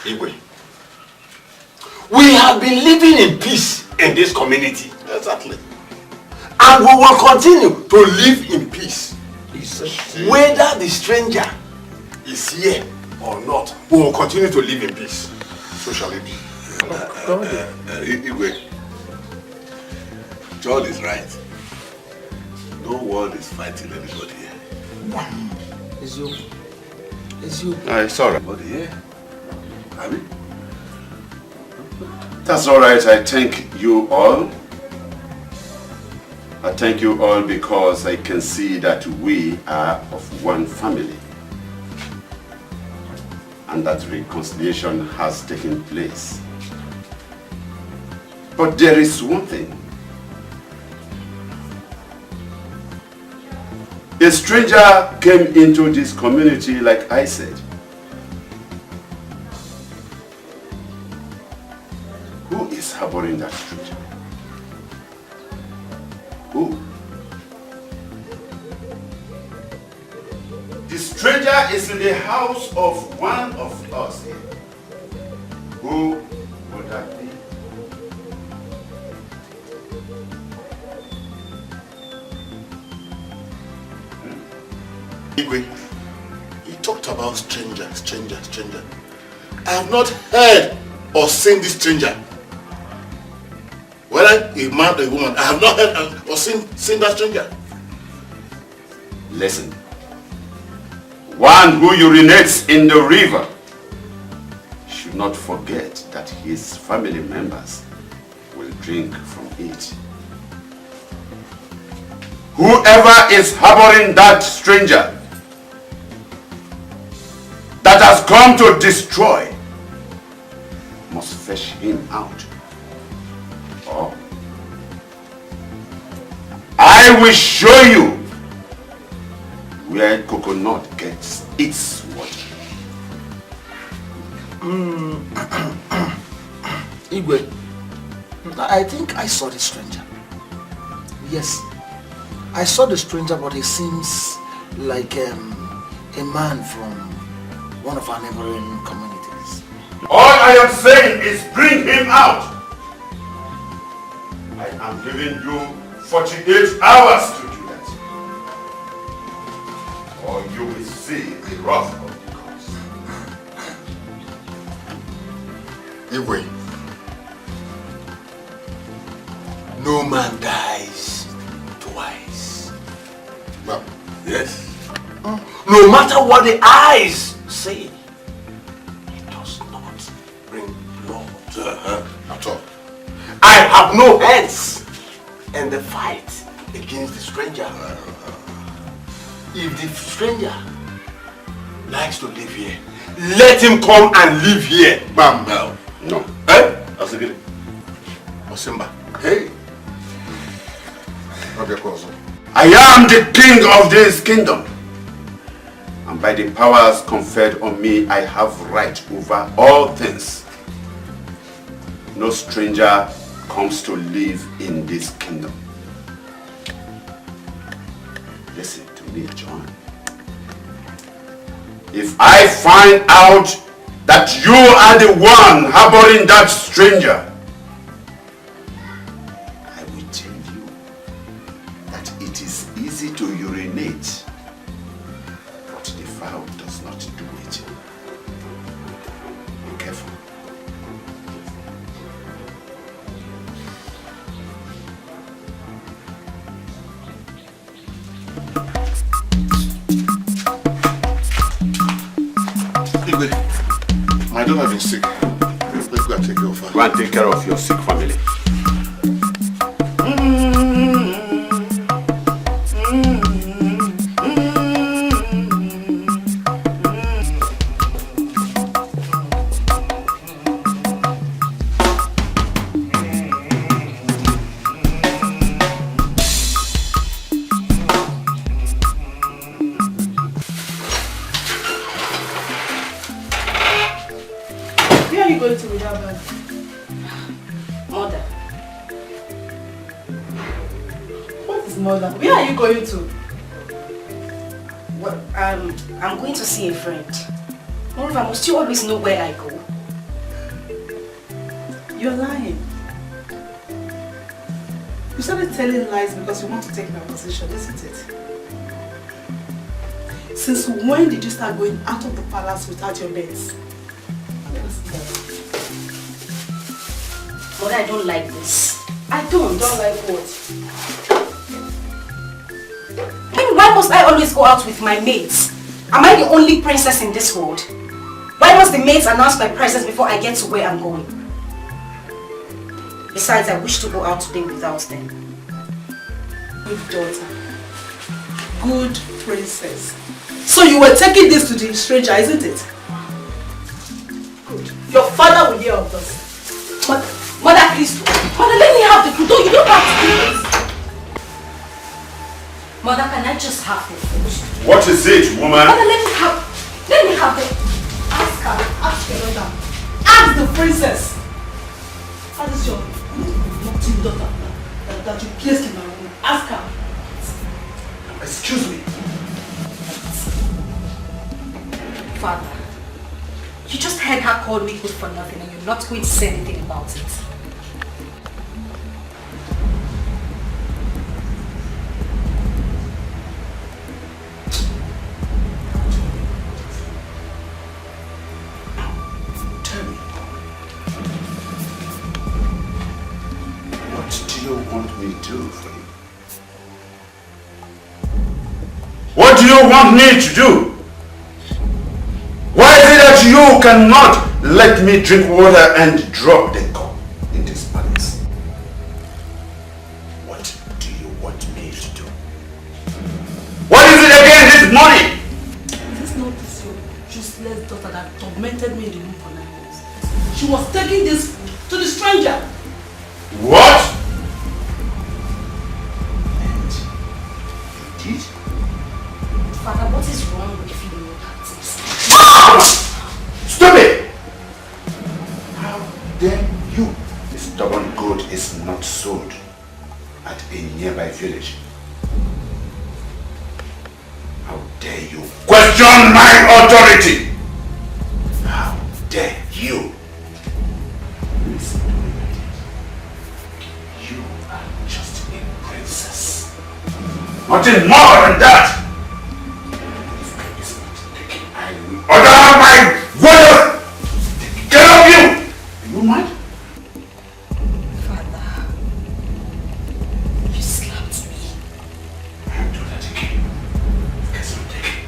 Igwe, we have been living in peace in this community. Exactly. And we will continue to live in peace. Whether the stranger is here or not, we will continue to live in peace. So shall it be. Igwe, John is right. No one is fighting anybody here. It's you. It's all right. Here. I mean, that's all right. I thank you all. I thank you all because I can see that we are of one family and that reconciliation has taken place. But there is one thing. A stranger came into this community, like I said. Who is harboring that stranger? Who? The stranger is in the house of one of us here. Who would that be? Igwe, he talked about stranger. I have not heard or seen this stranger. Well, Whether a man or a woman, I have not heard or seen that stranger. Listen. One who urinates in the river should not forget that his family members will drink from it. Whoever is harboring that stranger that has come to destroy must fetch him out. Or I will show you where coconut gets its water. Igwe, I think I saw the stranger. Yes, I saw the stranger, but he seems like a man from one of our neighboring communities. All I am saying is bring him out. I am giving you 48 hours to do that. Or you will see the wrath of the gods. Igwe, no man dies twice. Well, yes. No matter what the eyes say, it does not bring blood. At all. I have no hands in the fight against the stranger. If the stranger likes to live here, let him come and live here. Bam, no. No. Eh? Asagiri. Osimba. Hey. I am the king of this kingdom. And by the powers conferred on me, I have right over all things. No stranger comes to live in this kingdom. Listen to me, John. If I find out that you are the one harboring that stranger, I will tell you that it is easy to urinate, but the fowl does not do it. Be careful. My daughter has been sick. Let's go and take care of her. Go and take care of your sick family. Where are you going to with that bag? Mother. What is mother? Where are you going to? Well, I'm going to see a friend. Moreover, must you always know where I go? You're lying. You started telling lies because you want to take my position, isn't it? Since when did you start going out of the palace without your maids? Mother, I don't like this. I don't. Don't like what? I mean, why must I always go out with my mates? Am I the only princess in this world? Why must the maids announce my presence before I get to where I'm going? Besides, I wish to go out today without them. Good daughter. Good princess. So you were taking this to the stranger, isn't it? Good. Your father will hear of this. Mother, please. Mother, let me have the food. You don't have to do this. Mother, can I just have the food? What is it, woman? Mother, let me have the... Ask her. Ask your daughter. Ask the princess. That is your naughty daughter that you placed in my room. Ask her. Excuse me. Father, you just heard her call me good for nothing and you're not going to say anything about it. Tell me. What do for you? What do you want me to do? Why is it that you cannot let me drink water and drop the cup in this palace? What do you want me to do? What is it again this morning? Is this not this your useless daughter that tormented me in the room for 9 months? She was taking this to the stranger. What? And you did? Father, what is wrong with female tactics? Stop it! How dare you? The stubborn goat is not sold at a nearby village. How dare you question my authority? How dare you? Listen to me. You are just a princess. Nothing more than that. If I is not taken, I will order my warrior. Get off you! Do you mind? Father, you slapped me. I'll do that again. Guess I'm taking.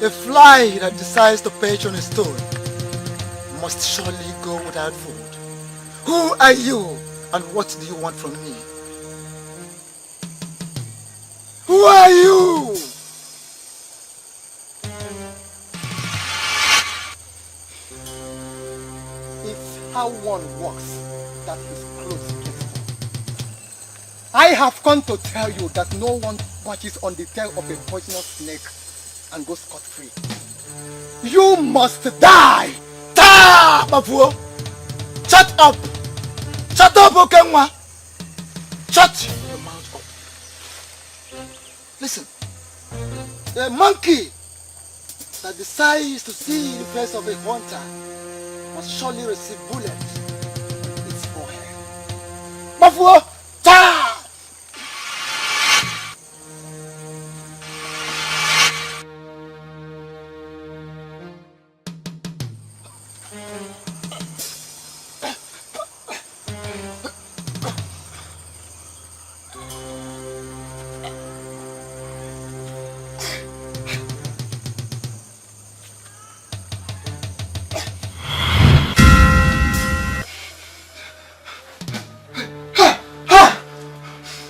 A fly that decides to perch on a stone must surely go without food. Who are you and what do you want from me? Who are you? If how one walks, that is close to. I have come to tell you that no one watches on the tail of a poisonous snake and go scot-free. You must die! Ta, Bafuo! Shut up! Shut up, Okenwa! Shut your mouth up. Listen, the monkey that decides to see the face of a hunter must surely receive bullets in its forehead. Bafuo! Ta!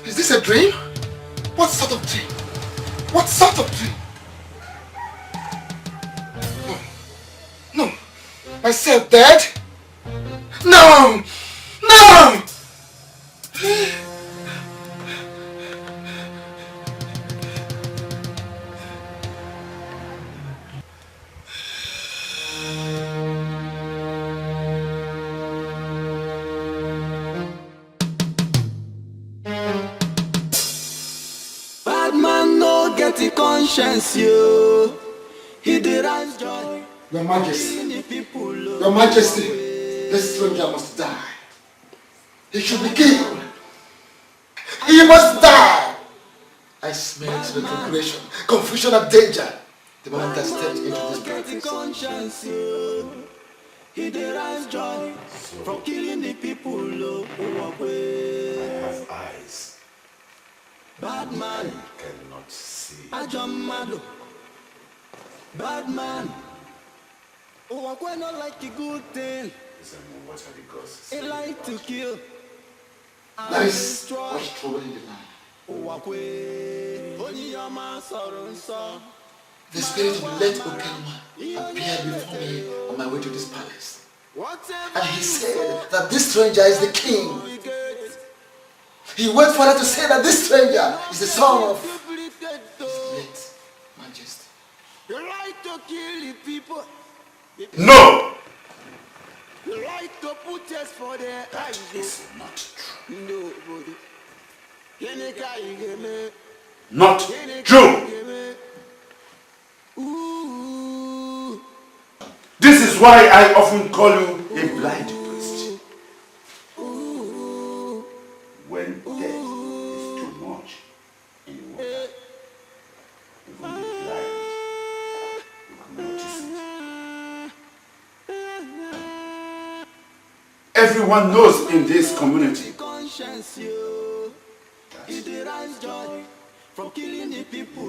Is this a dream? What sort of dream? What sort of dream? No. No. Myself dead? No! No! Conscience, you. He derives joy. Your Majesty, Your Majesty, this stranger must die. He should be killed. He must die. I smell retrogression, confusion and danger the moment I stepped into this conscience, you. He derives joy from killing the people who walk away. I have eyes. Bad man cannot see. Ajamado. Bad man. Oh, I not like a good thing. What are the gods? He like to kill. That is what's troubling the land. The spirit will let Okeli appear before me on my way to this palace. And he said that this stranger is the king. He went further to say that this stranger is the son of his late majesty. You like to kill the people. No! You like to put us for their eyes. It's not true. Nobody. Not true! This is why I often call you a blind priest. When death is too much in water, even the blind will notice it. Everyone knows in this community from killing the people.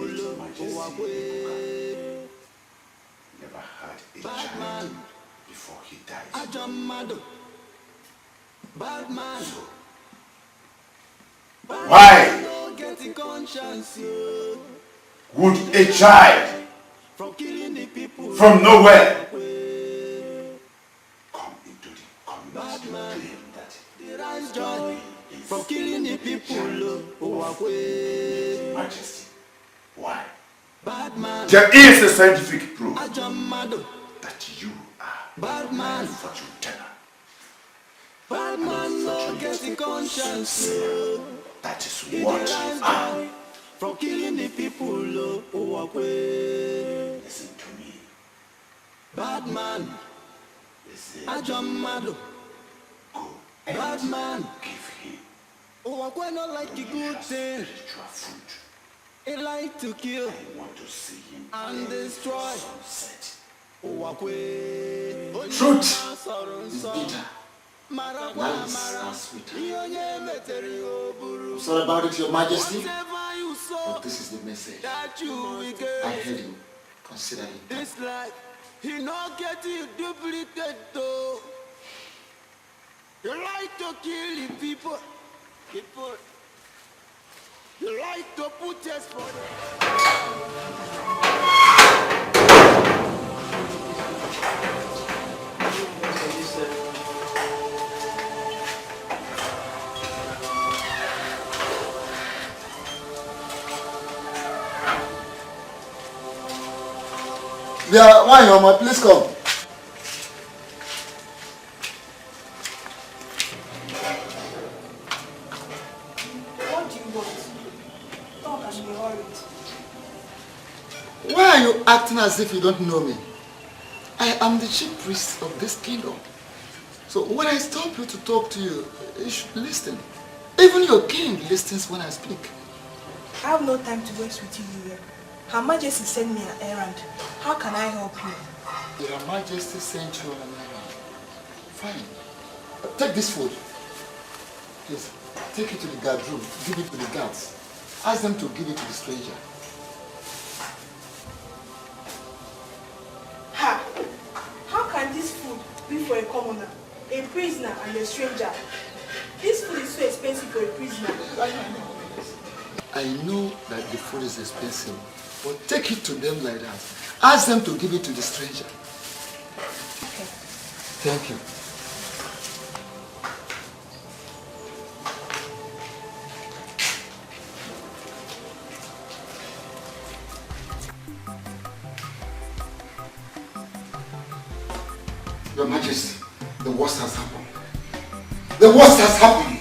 Never had a child before he died. Bad man. So, why would a child from nowhere come into the community to claim that from killing the people? Majesty? Why? Bad man. There is a scientific proof that you are bad man. a fortune teller. Bad man no getting conscience. That is what you are. From killing the people. Listen to me. Bad man. Listen. Ajamado. Go and bad man. Give him. I not like a good thing. Spiritual food. He like to kill. I want to see him and destroy. Sunset. Truth is bitter. Malice is sweeter. I'm sorry about it, Your Majesty, but this is the message. I heard you. Consider it. This life, he not getting duplicate though. You like to kill the people. You like to put us for them. Yeah, why, Mama? Please come. What do you want? Talk and be worried. Why are you acting as if you don't know me? I am the chief priest of this kingdom. So when I stop you to talk to you, you should listen. Even your king listens when I speak. I have no time to waste with you here. Her Majesty sent me an errand. How can I help you? Your Majesty sent you on an errand. Fine. Take this food. Please, take it to the guard room. Give it to the guards. Ask them to give it to the stranger. Ha! How can this food be for a commoner, a prisoner and a stranger? This food is so expensive for a prisoner. I know that the food is expensive, but take it to them like that. Ask them to give it to the stranger. Okay. Thank you. Your Majesty, the worst has happened. The worst has happened.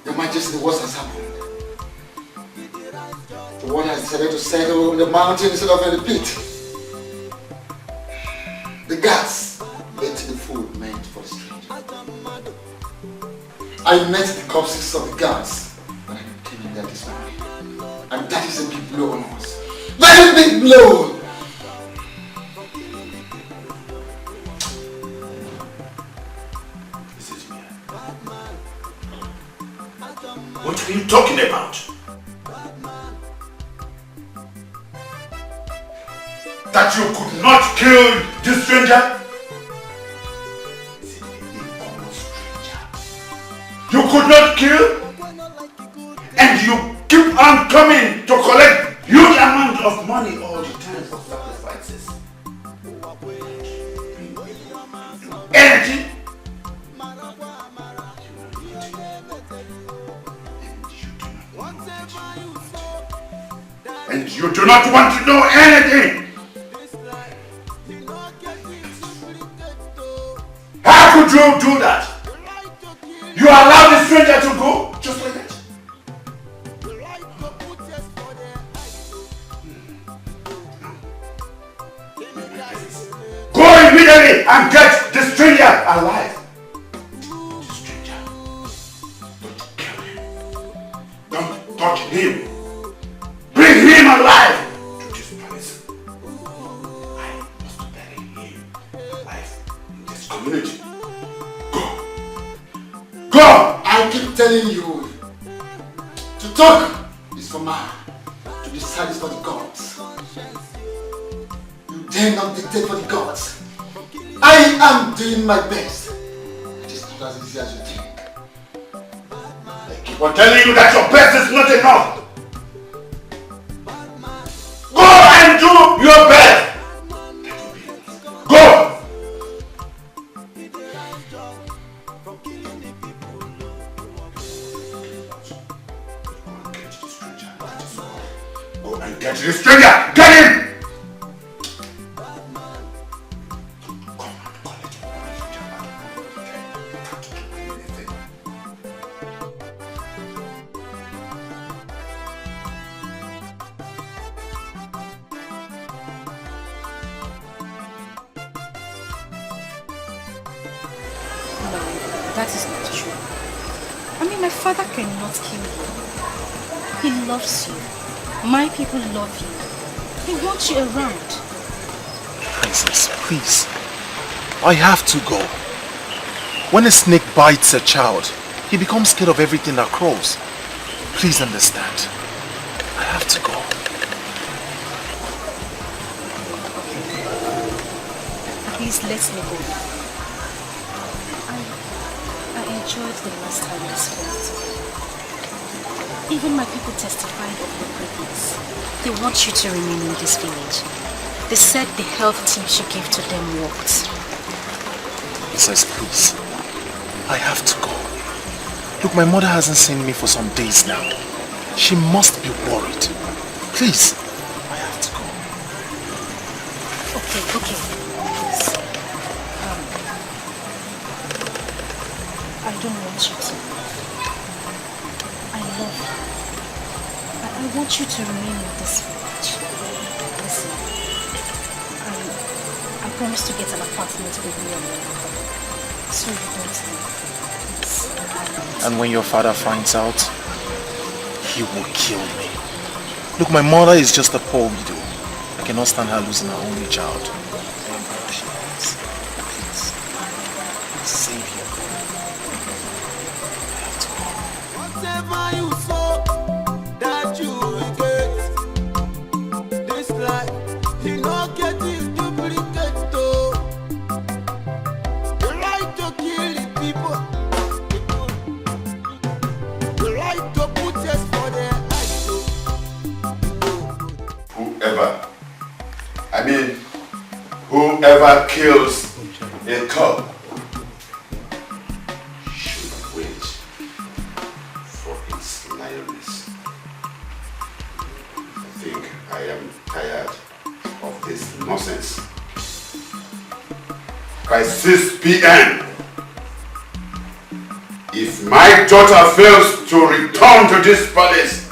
Your Majesty, the worst has happened. The water has decided to settle in the mountain instead of in the pit. The guards ate the food meant for the stranger. I met the corpses of the guards when I came in there this morning. And that is a big blow on us. Very big blow! What are you talking about? That you could not kill this stranger? You could not kill? And you keep on coming to collect huge amount of money all the time for sacrifices. Anything? And you do not want to know anything. How could you do that? You allow the stranger to go just like that? Go immediately and get the stranger alive. The stranger. Don't kill him. Don't touch him. Bring him alive to this place. I must bury him alive in this community. Go! I keep telling you, to talk is for man, to decide is for the gods. You dare not dictate for the gods. I am doing my best. It is not as easy as you think. I keep on telling you that your best is not enough. Go and do your best. Go! Go and get the stranger. Get him! That is not true. I mean, my father cannot kill you. He loves you. My people love you. They want you around. Princess, please. I have to go. When a snake bites a child, he becomes scared of everything that crawls. Please understand. I have to go. Please let me go. I enjoyed the last time we spent. Even my people testified of your greatness. They want you to remain in this village. They said the health tips you gave to them worked. Princess, please. I have to go. Look, my mother hasn't seen me for some days now. She must be worried. Please. I have to go. Okay. Please. I don't want you to. I love you. I want you to remain in this village. Listen. I promise to get an apartment for you and your mother. So you don't leave. Please. And when your father finds out, he will kill me. Look, my mother is just a poor widow. I cannot stand her losing her only child. Please. Save him. Whatever you sow, that you will get. This life, you not get it duplicate though. You like to kill the people. You like to put us for their eyes. Whoever kills a cub should wait for its lioness. I think I am tired of this nonsense. By 6 p.m., if my daughter fails to return to this palace,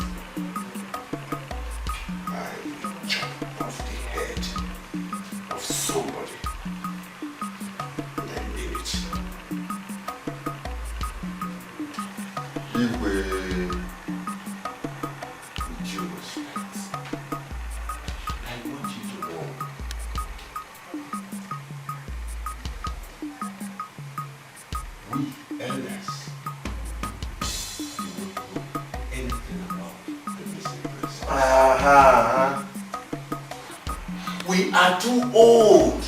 I will chop off the head of somebody and I mean it. With due respect, I want you to know we elders anything about the missing person. We are too old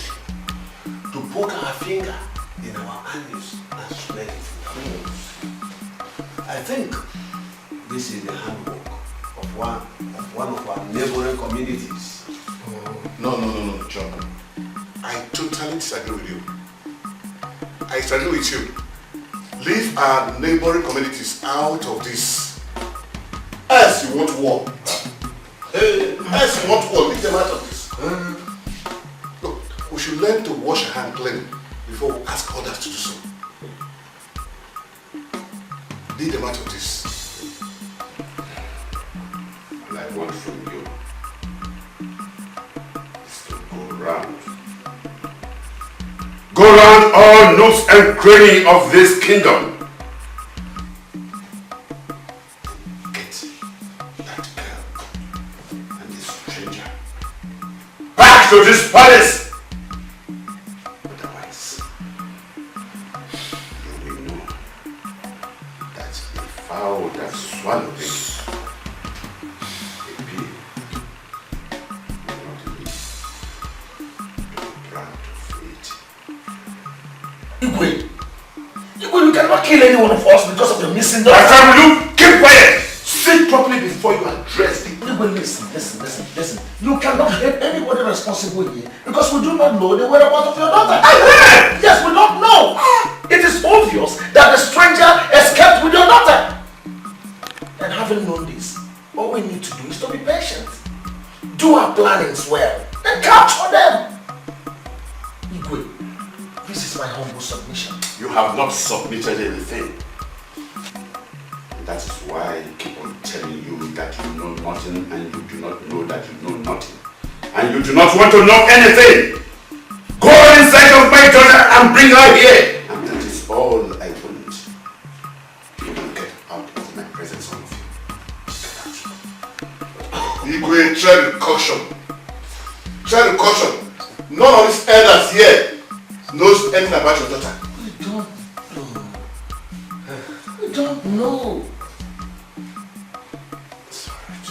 to poke our finger in our anus and smell it. I think this is the handbook of one of our neighboring communities. No, John. I totally disagree with you. I disagree with you. Leave our neighboring communities out of this. Else you want war. Else you want war. Leave them out of this. Look, we should learn to wash our hands clean before we ask others to do so. Leave them out of this. And I want from you is to go round. Go round all nooks and crannies of this kingdom. Get that girl and this stranger back to this palace. Otherwise, you will know that the fowl that swallowed it, a pig, will not live to be proud of it. Igwe, you cannot kill any one of us because of the missing daughter. My friend, will you keep quiet? Sit properly before you address the Igwe, listen. You cannot get anybody responsible here because we do not know the whereabouts of your daughter. Yes, we don't know. It is obvious that the stranger escaped with your daughter. And having known this, all we need to do is to be patient. Do our plannings well, then capture them. Igwe, this is my humble submission. You have not submitted anything. And that is why I keep on telling you that you know nothing and you do not know that you know nothing. And you do not want to know anything. Go inside of my daughter and bring her here. And that is all I want. You will get out of my presence, all of you. Igwe, try with caution. Try with caution. None of these elders here knows anything about your daughter. We don't know. It's alright.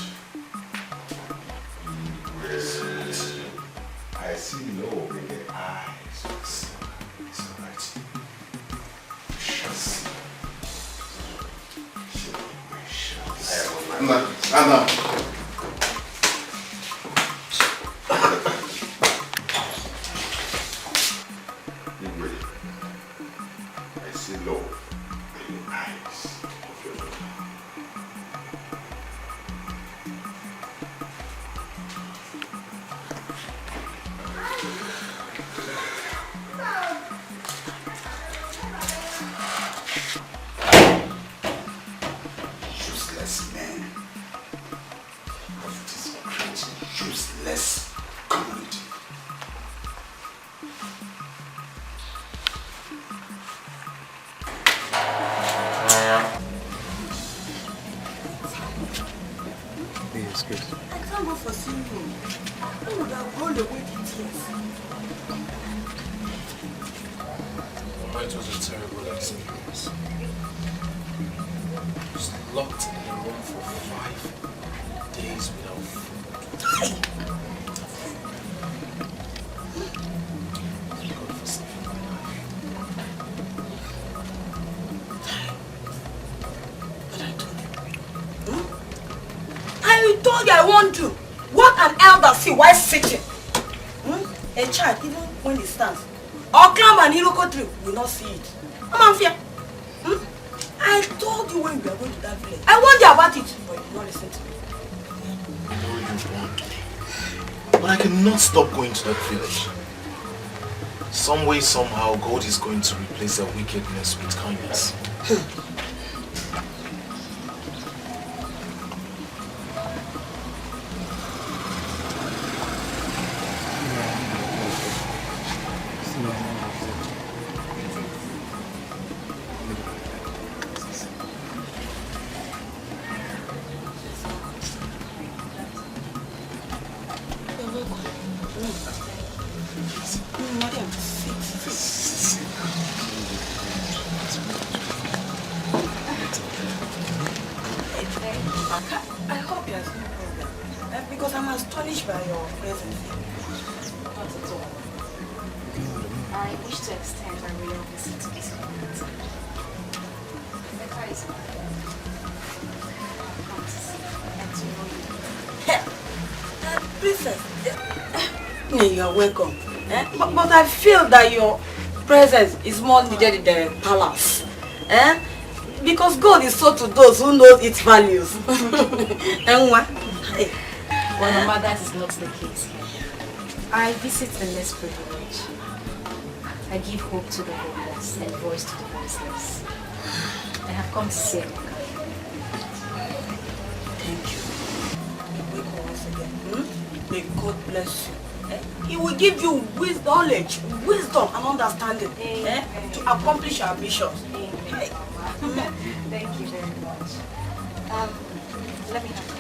I see love in the eyes. It's alright. We shall see. We shall see. Anna. I see love in the eyes of your daughter. Useless men of this great useless community. Yes, good. I can't go for single. Who would have rolled away the tears? It was a terrible experience. I was locked in a room for 5 days without food. God for saving my life. But I told you. I told you I want to. What an elder see while sitting. A child, even when he stands, or climb an iroko tree, will not see it. I'm unfair. I told you when we are going to that village. I warned you about it, but you did not listen to me. I know you warned me, but I cannot stop going to that village. Some way, somehow, God is going to replace their wickedness with kindness. I hope there's no problem. Because I'm astonished by your presence. Not at all. I wish to extend my real visit to this community. The car is mine. Princess, you're welcome. But I feel that your presence is more needed in the palace. Because God is so to those who know its values. And what? Well, Mama, that is not the case here. I visit the less privileged. I give hope to the hopeless and voice to the voiceless. I have come to say thank you. Welcome once again. May God bless you. He will give you wisdom and understanding to accomplish your ambitions. Hey. Thank you very much. Let me have it.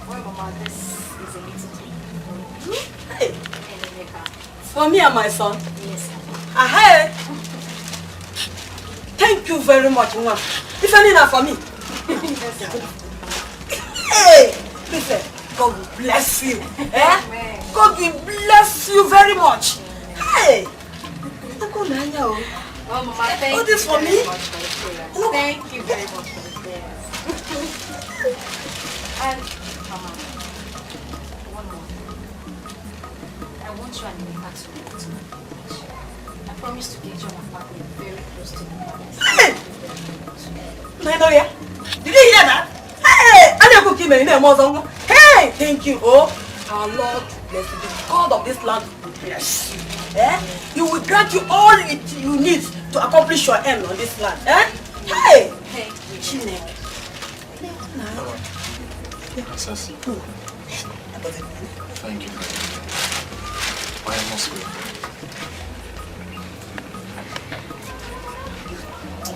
Well, Mama, this is a little treat for you. Hey. For me and my son? Yes. Thank you very much, Mama. If any not for me. Hey! Listen, God will bless you. God will bless you very much. Hey! Well, Mama, thank all this you for very me? much for the prayers. Thank you very much for the prayers. And, Mama, one more. I want you and Emeka to meet me. I promise to get you an apartment very close to the palace. Naija, did you hear that? Hey, thank you. Oh, our Lord, bless you. The God of this land will bless you. He will grant you all you need to accomplish your aim on this land. Hey, Chinek. Princess. Thank you very much. I am most grateful.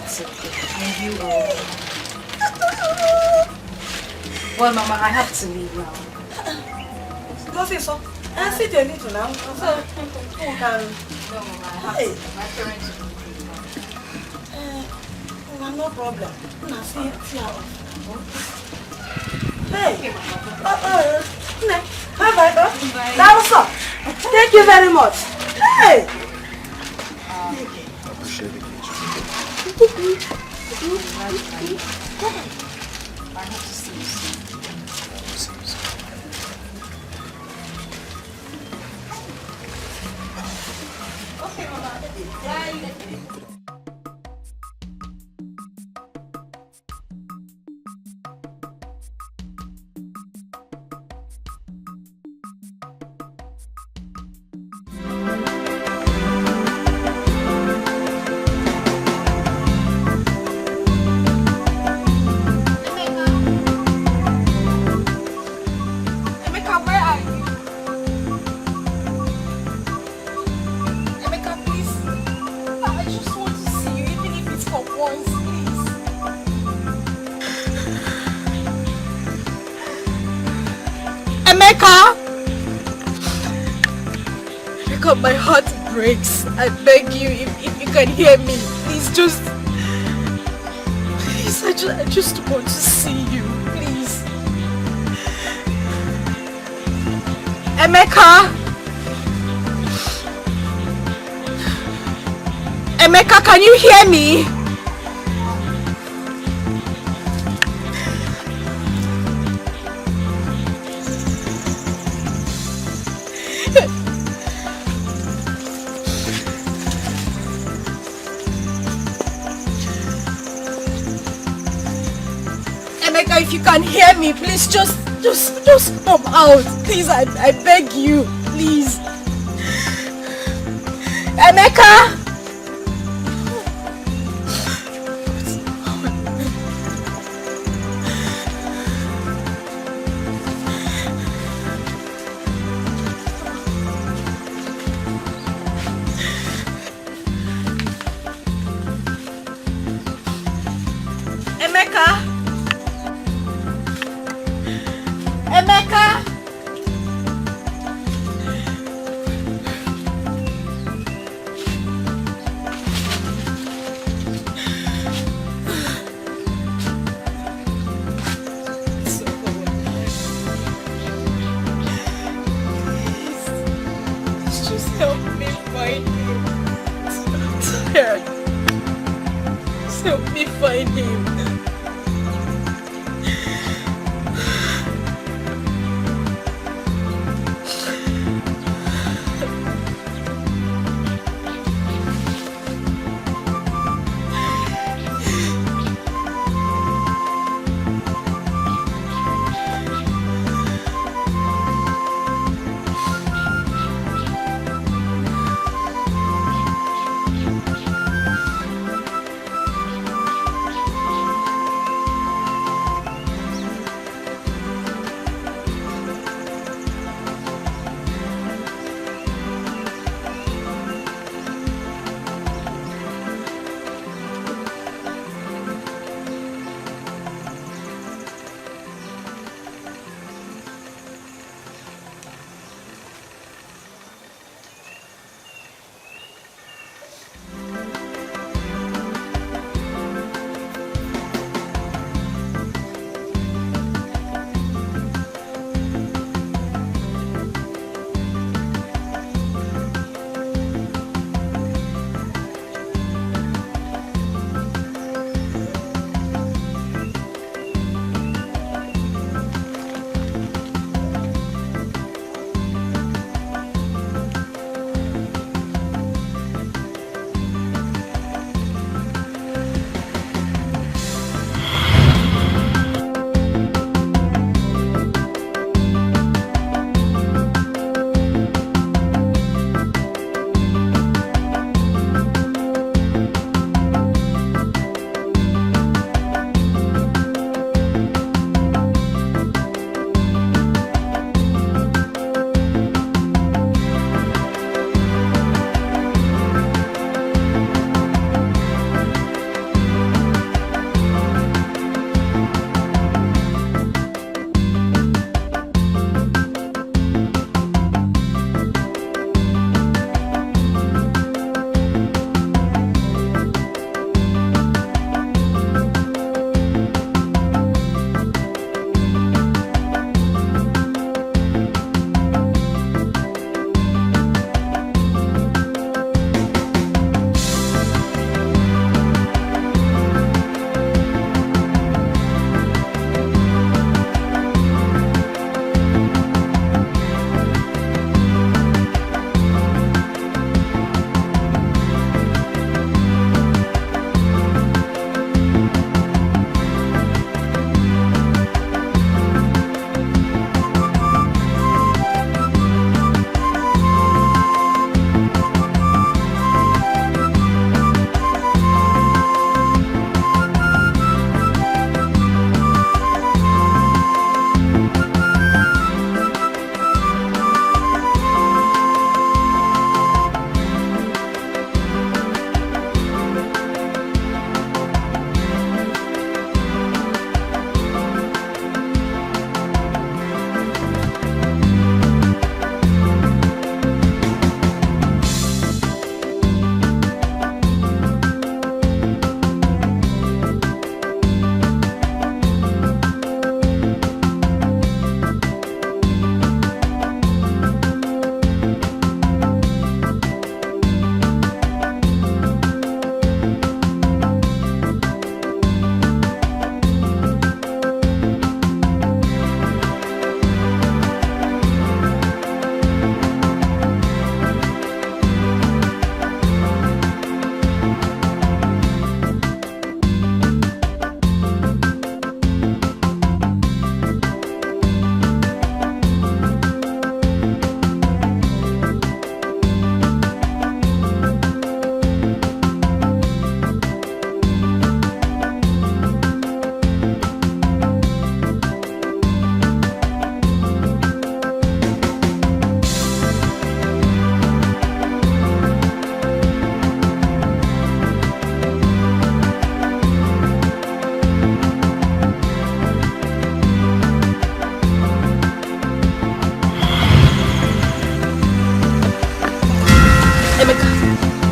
It's okay. And you will. Well, Mama, I have to leave now. Go see so. I sit a little now. So, who can... No, Mama, I have to. My parents will no problem. See how. Hey. Bye-bye. That was all. Thank you very much. Hey. I appreciate it. I have to see you soon. Okay, Mama. Bye. My heart breaks. I beg you, if you can hear me, please just... Please, I just want to see you, please. Emeka! Emeka, can you hear me? If you can hear me, please just come out. Please, I beg you. Please. Emeka! Emeka! Emeka! Please just help me find him. I'm tired. Just help me find him.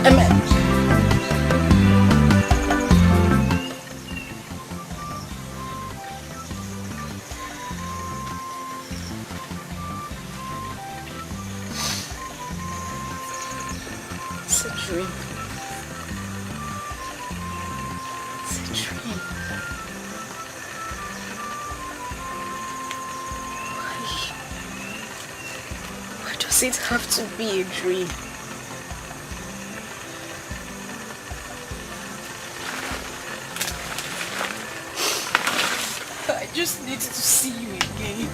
It's a dream. It's a dream. Why does it have to be a dream? I just needed to see you again.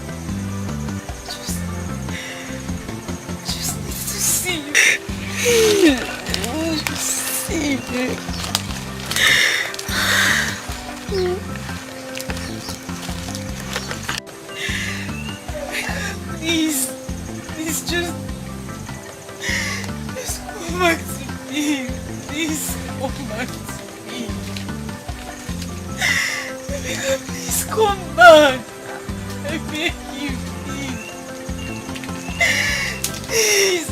Just needed to see you. Just see you. Please, just come back to me. Please come back to me. Please come back. I beg you, please. Please.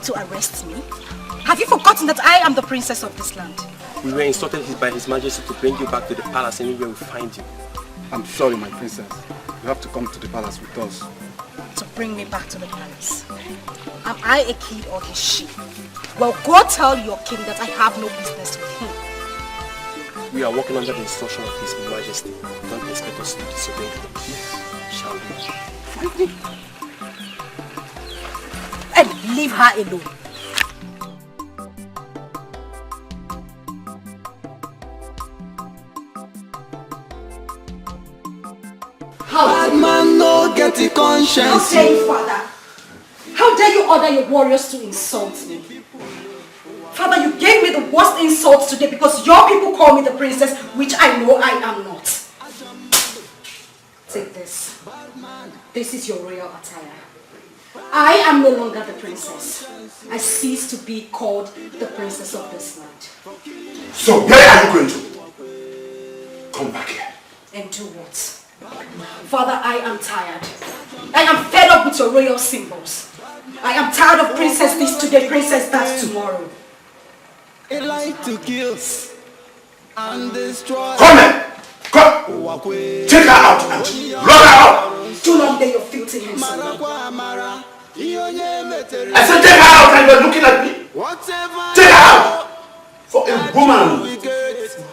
To arrest me? Have you forgotten that I am the princess of this land? We were instructed by His Majesty to bring you back to the palace anywhere we find you. I'm sorry, my princess. You have to come to the palace with us. To bring me back to the palace? Am I a kid or his sheep? Well, go tell your king that I have no business with him. We are working under the instruction of His Majesty. Don't expect us to disobey him. Shall we? And leave her alone. Bad man no get the conscience. How dare you, Father? How dare you order your warriors to insult me? Father, you gave me the worst insults today because your people call me the princess, which I know I am not. Take this. This is your royal attire. I am no longer the princess. I cease to be called the princess of this land. So where are you going to? Come back here. And do what? Father, I am tired. I am fed up with your royal symbols. I am tired of princess this today, princess that tomorrow. It like to kill and destroy. Come here! Come! Take her out and run her out! Do not lay your filthy hands on me. I said take her out and you're looking at me! Take her out! For a woman who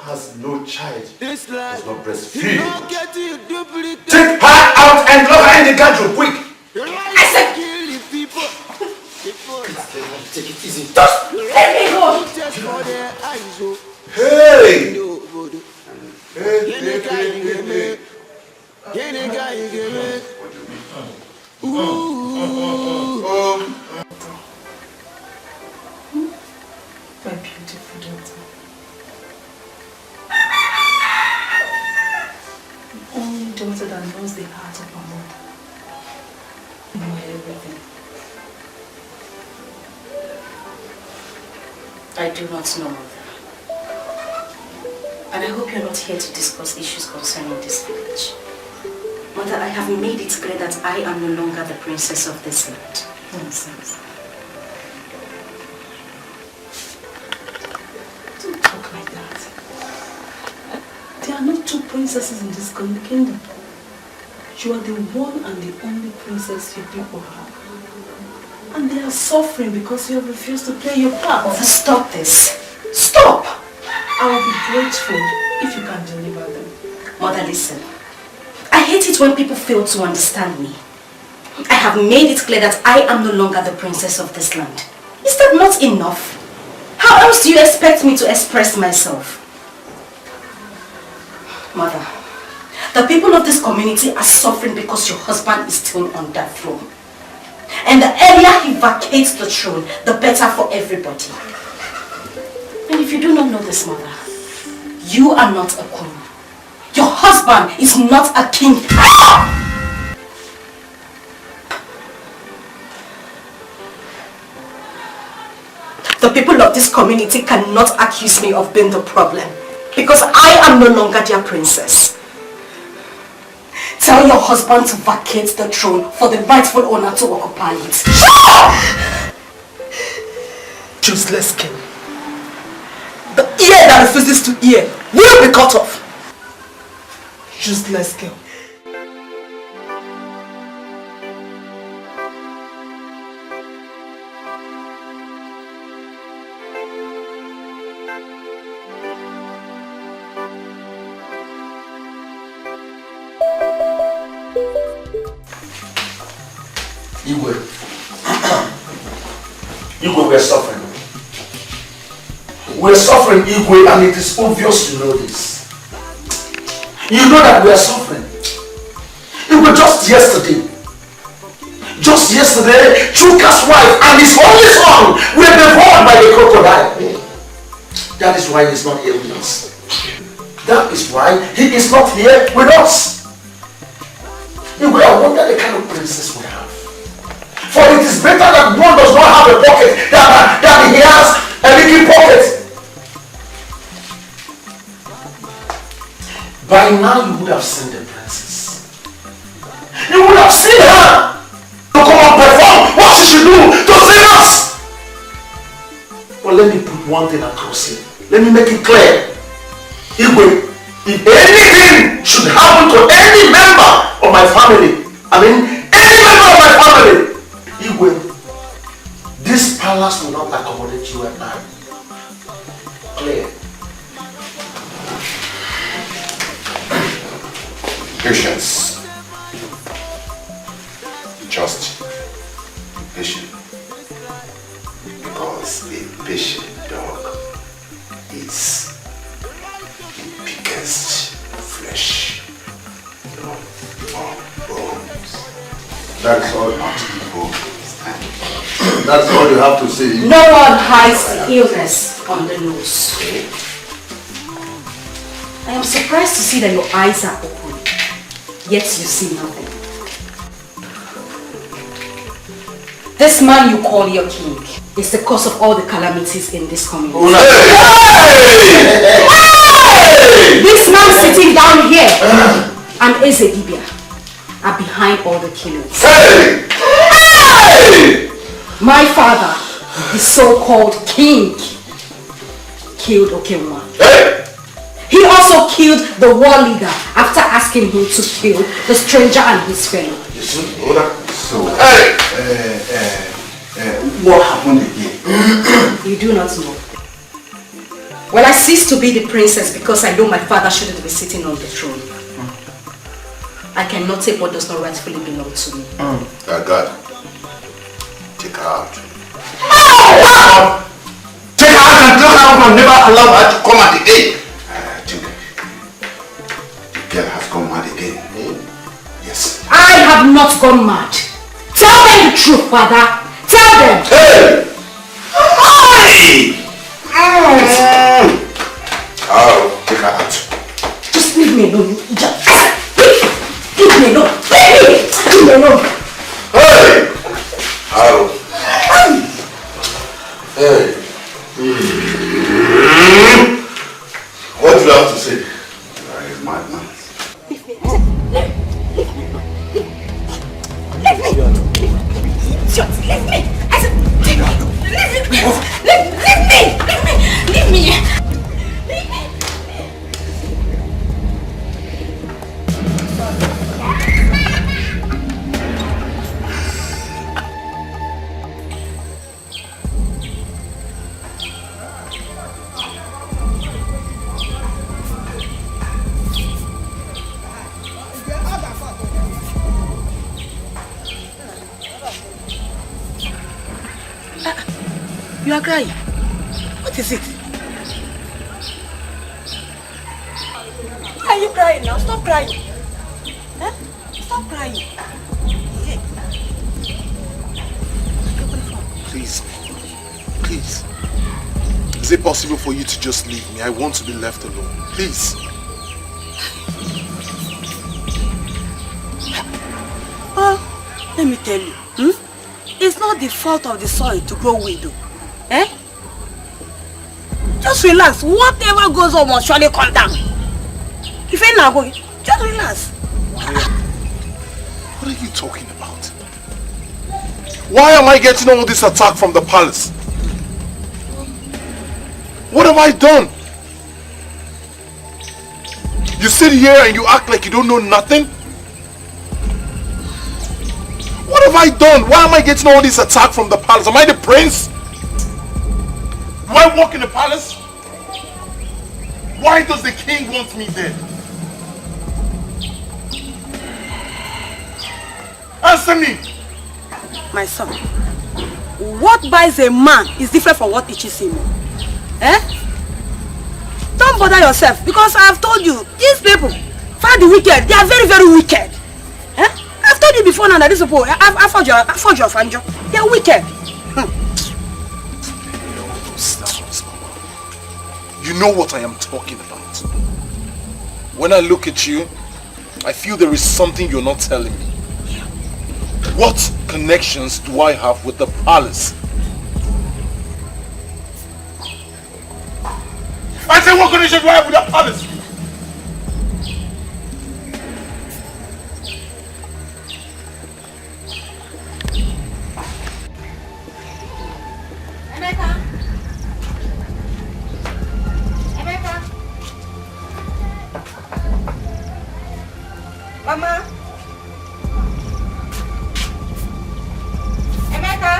has no child does not breastfeed. Take her out and lock her in the guardroom, quick! I said take it easy. Just let me go! Hey! My beautiful daughter. The only daughter that knows the heart of her mother. You know everything. I do not know, mother. And I hope you're not here to discuss issues concerning this village. Mother, I have made it clear that I am no longer the princess of this land. Nonsense. Don't talk like that. There are not two princesses in this kingdom. You are the one and the only princess you people have. And they are suffering because you have refused to play your part. Mother, stop this. Stop! I will be grateful if you can deliver them. Mother, listen. I hate it when people fail to understand me. I have made it clear that I am no longer the princess of this land. Is that not enough? How else do you expect me to express myself? Mother, the people of this community are suffering because your husband is still on that throne. And the earlier he vacates the throne, the better for everybody. And if you do not know this, Mother, you are not a queen. Your husband is not a king. The people of this community cannot accuse me of being the problem because I am no longer their princess. Tell your husband to vacate the throne for the rightful owner to occupy it. Useless king. The ear that refuses to hear will be cut off. Useless girl. Igwe, we are suffering. We are suffering, Igwe, and it is obvious you know this. You know that we are suffering. Igwe, just yesterday, Chuka's wife and his only son were devoured by the crocodile. That is why he is not here with us. That is why he is not here with us. Igwe, I wonder the kind of princess we have. For it is better that one does not have a pocket than he has a leaky pocket. By now you would have seen the princess. You would have seen her to come and perform what she should do to save us. But let me put one thing across here. Let me make it clear. Igwe, if anything should happen to any member of my family, any member of my family, Igwe, this palace will not accommodate you and I. Clear. Patience. Just be patient. Because a patient dog is the biggest flesh on bones. That's all. Not bones. That's all you have to say. No one hides illness on the nose. I am surprised to see that your eyes are open, yet you see nothing. This man you call your king is the cause of all the calamities in this community. Hey! This man sitting down here and Ezedibia are behind all the killings. Hey! Hey! My father, the so-called king, killed Okema. Hey! He also killed the war leader after asking him to kill the stranger and his fellow. So, what happened again? You do not know. Well, I ceased to be the princess because I know my father shouldn't be sitting on the throne. I cannot take what does not rightfully belong to me. God, take her out. Take her out and lock her up and never allow her to come at the gate. The girl has gone mad again. Yes. I have not gone mad. Tell them the truth, father. Tell them. Hey! I'll take her out. Just leave me alone. Leave me alone. Leave me alone. Hey! How? Hey! What do you have to say? madman. Leave me. Leave me. Just leave me. I said, leave me. Leave me. You are crying. What is it? Why are you crying now? Stop crying. Huh? Stop crying. Please. Please. Is it possible for you to just leave me? I want to be left alone. Please. Oh, let me tell you. It's not the fault of the soil to grow widow. Eh? Just relax. Whatever goes on must surely come down. If you're not going, just relax. What are you talking about? Why am I getting all this attack from the palace? What have I done? You sit here and you act like you don't know nothing? What have I done? Why am I getting all this attack from the palace? Am I the prince? Do I walk in the palace? Why does the king want me there? Answer me! My son, what buys a man is different from what itches him. Eh? Don't bother yourself, because I have told you, these people, find the wicked, they are very, very wicked. Eh? I've told you before now that these people, I forged your fanjo. They are wicked. You know what I am talking about. When I look at you, I feel there is something you're not telling me. What connections do I have with the palace? I said, what connection do I have with the palace? Mama. Emeka.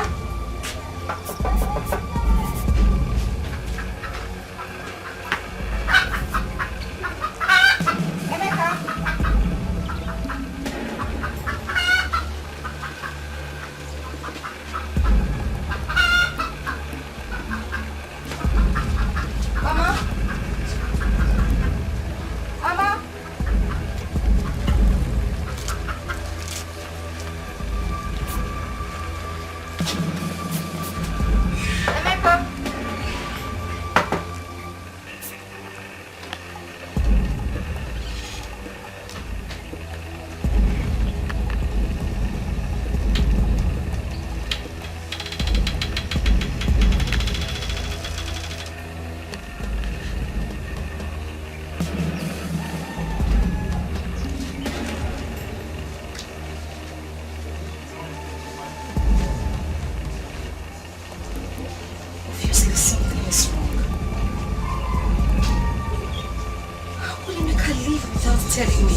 telling me.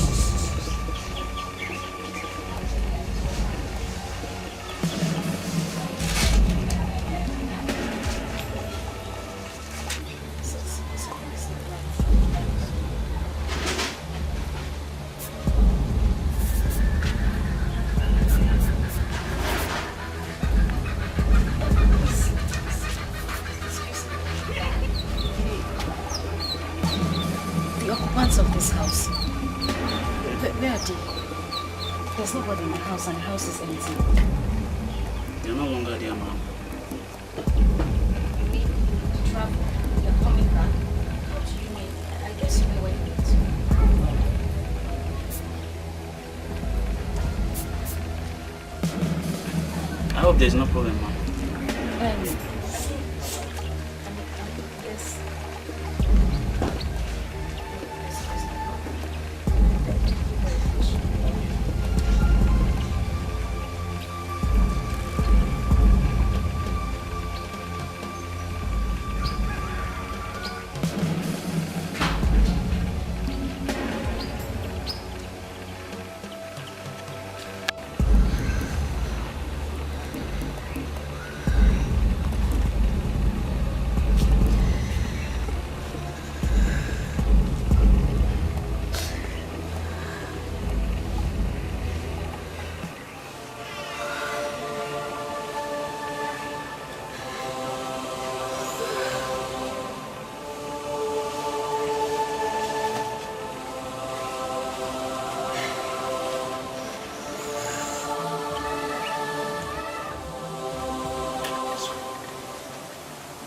Of this house. Where are they? There's nobody in the house and the house is empty. You're no longer there, ma'am. We travel. You're coming back. What do you mean? I guess you know where you need. I hope there's no problem, ma'am. Yes.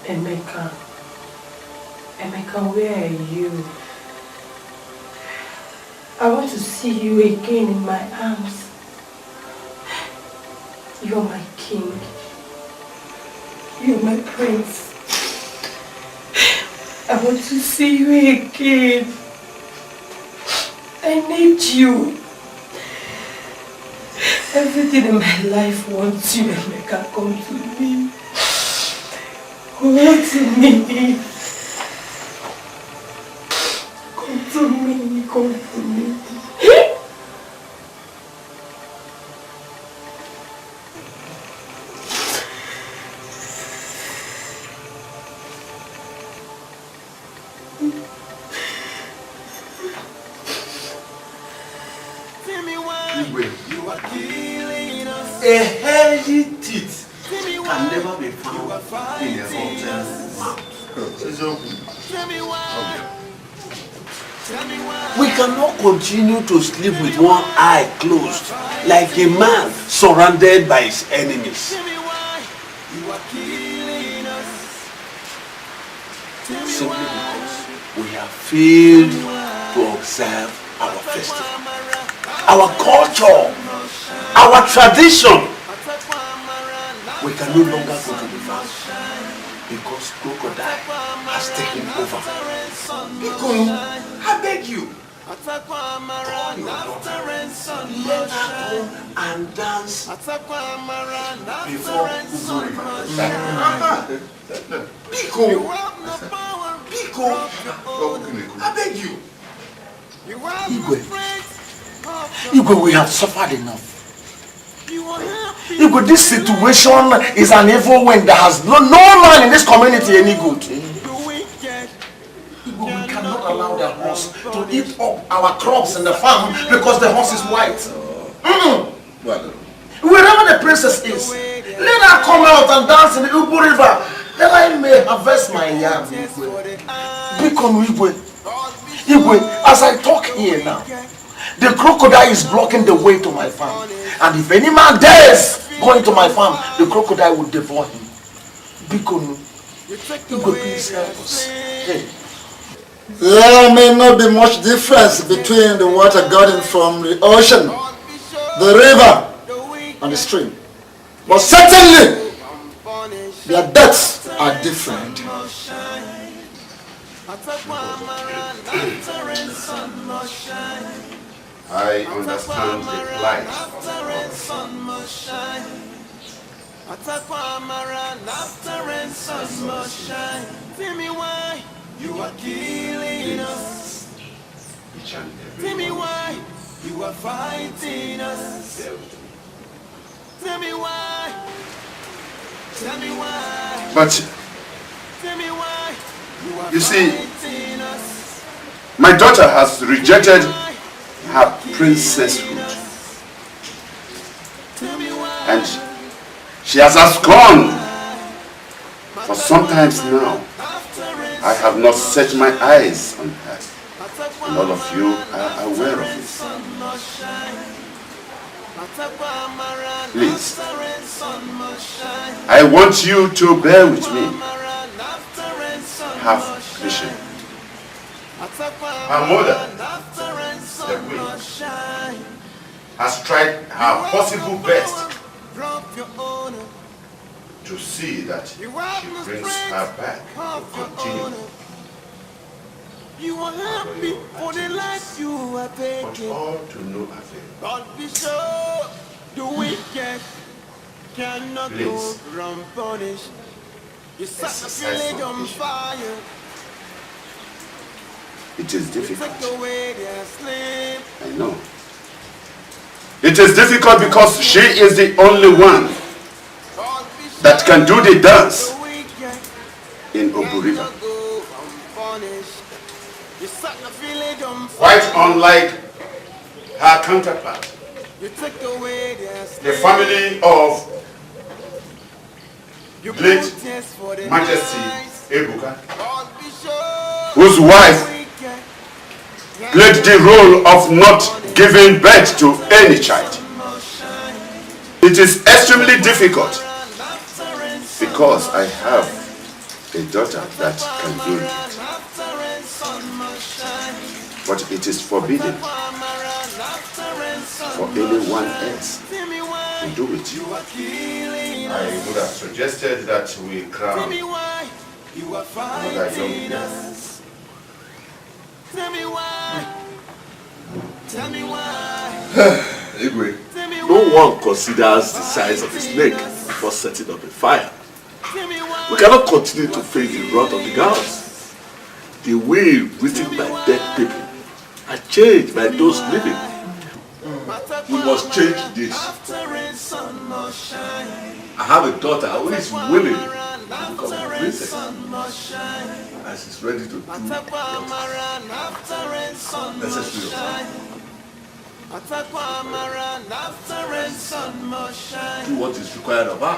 Emeka. Emeka, where are you? I want to see you again in my arms. You're my king. You're my prince. I want to see you again. I need you. Everything in my life wants you, Emeka. Come to me. Come to me. Come to me. Come to me. A healthy teeth can never be found in a rotten mouth. We cannot continue to sleep with one eye closed, like a man surrounded by his enemies. Simply because we have failed to observe our festival, our culture, our tradition. We can no longer go to the farm because crocodile has taken over. Biko, I beg you, turn your daughter, let her go and dance before Biko, I beg you. Igwe, we have suffered enough. Igwe, this situation is an evil wind that has no man in this community any good. Igwe, we cannot allow the horse to eat up our crops in the farm because the horse is white. Wherever the princess is, let her come out and dance in the Ubu River, that I may harvest my yam. Igwe, as I talk here now, the crocodile is blocking the way to my farm. And if any man dares go into my farm, the crocodile will devour him. Bikonu, Igwe, please help us. Hey. There may not be much difference between the water gotten from the ocean, the river, and the stream. But certainly, their depths are different. I understand the plight Tell me why you are killing us. Tell me why you are fighting us. Tell me why. Tell me why. But tell me why you see, my daughter has rejected her princesshood, and she has absconded. For some times now, I have not set my eyes on her, and all of you are aware of it. Please, I want you to bear with me. Have patience. Her mother, the queen, has tried her possible best to see that she brings her back to continue. You are happy for the life you are taking. But all to no avail. But be sure the wicked cannot go unpunished. You set the village on fire. It is difficult. Take away their sleep. I know. It is difficult because she is the only one that can do the dance in Obu River. Quite unlike her counterpart, the family of late Majesty Ebuka, whose wife played the role of not giving birth to any child. It is extremely difficult because I have a daughter that can do it. But it is forbidden for anyone else to do it. I would have suggested that we crown another young girl. Anyway, no one considers the size of a snake before setting up a fire. We cannot continue to face the wrath of the gods. The way written by dead people are changed by those living. We must change this. I have a daughter who is willing to become a princess, and she's ready to do necessary. Do what is required of her.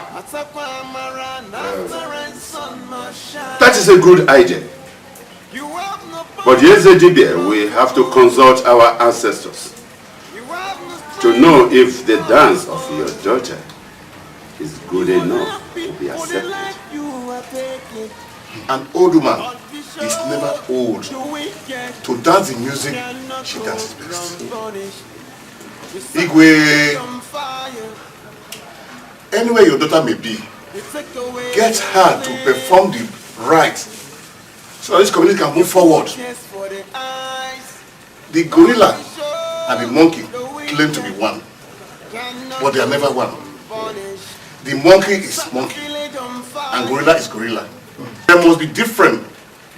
That is a good idea. But yes, we have to consult our ancestors to know if the dance of your daughter is good enough to be accepted. An old woman is never old. To dance the music, she dances best. Igwe, anywhere your daughter may be, get her to perform the rites so that this community can move forward. The gorilla and the monkey claim to be one, but they are never one. The monkey is monkey and gorilla is gorilla. There must be difference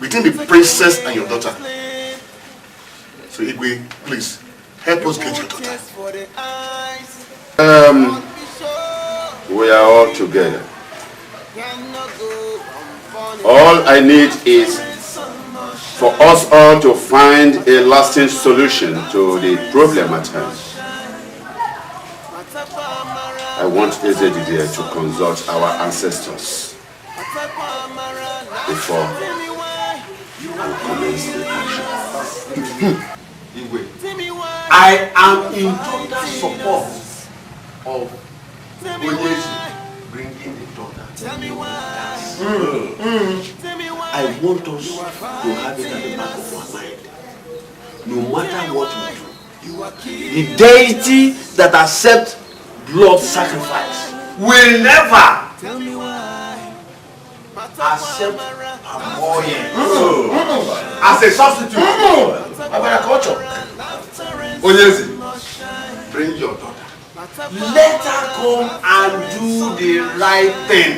between the princess and your daughter. So Igwe, please, help us get your daughter. We are all together. All I need is for us all to find a lasting solution to the problem at hand. I want Ezedide to consult our ancestors before we commence the action. I am in total support of Onyezi bringing the daughter. I want us to have it at the back of our mind. No matter what we do, the deity that accepts blood sacrifice will never accept a boy as a substitute. Onyezi, bring your daughter. Let her come and do the right thing,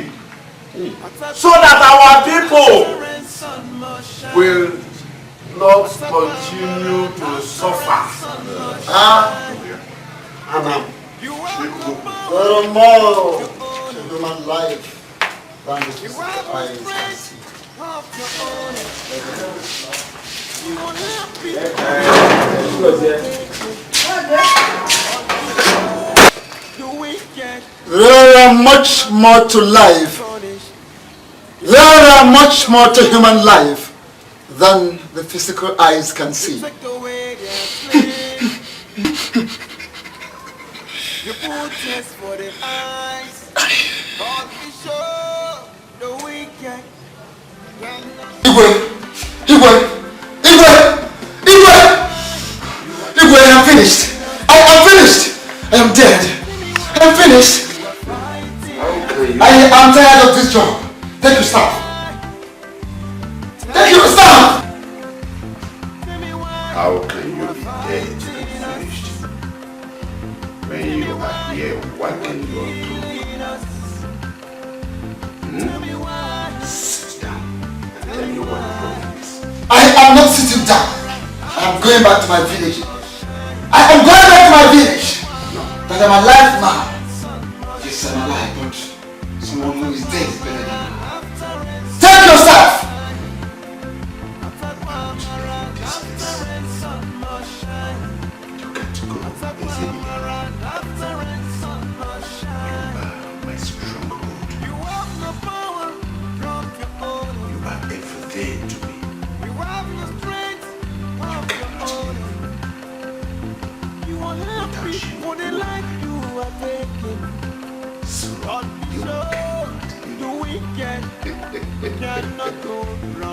so that our people will not continue to suffer. There are more to human life than the physical eyes can see. There are much more to life. There are much more to human life than the physical eyes can see. Igwe, I am finished. I am finished. I am dead. I am finished. I am tired of this job. Take your staff. Take your staff. How can you be dead and finished when you are here working your Sit down and tell me what the problem is. I am not sitting down. I am going back to my village. I am going back to my village. No. That I am alive now. Yes, I am alive, but someone who is dead is better than me. Take your staff.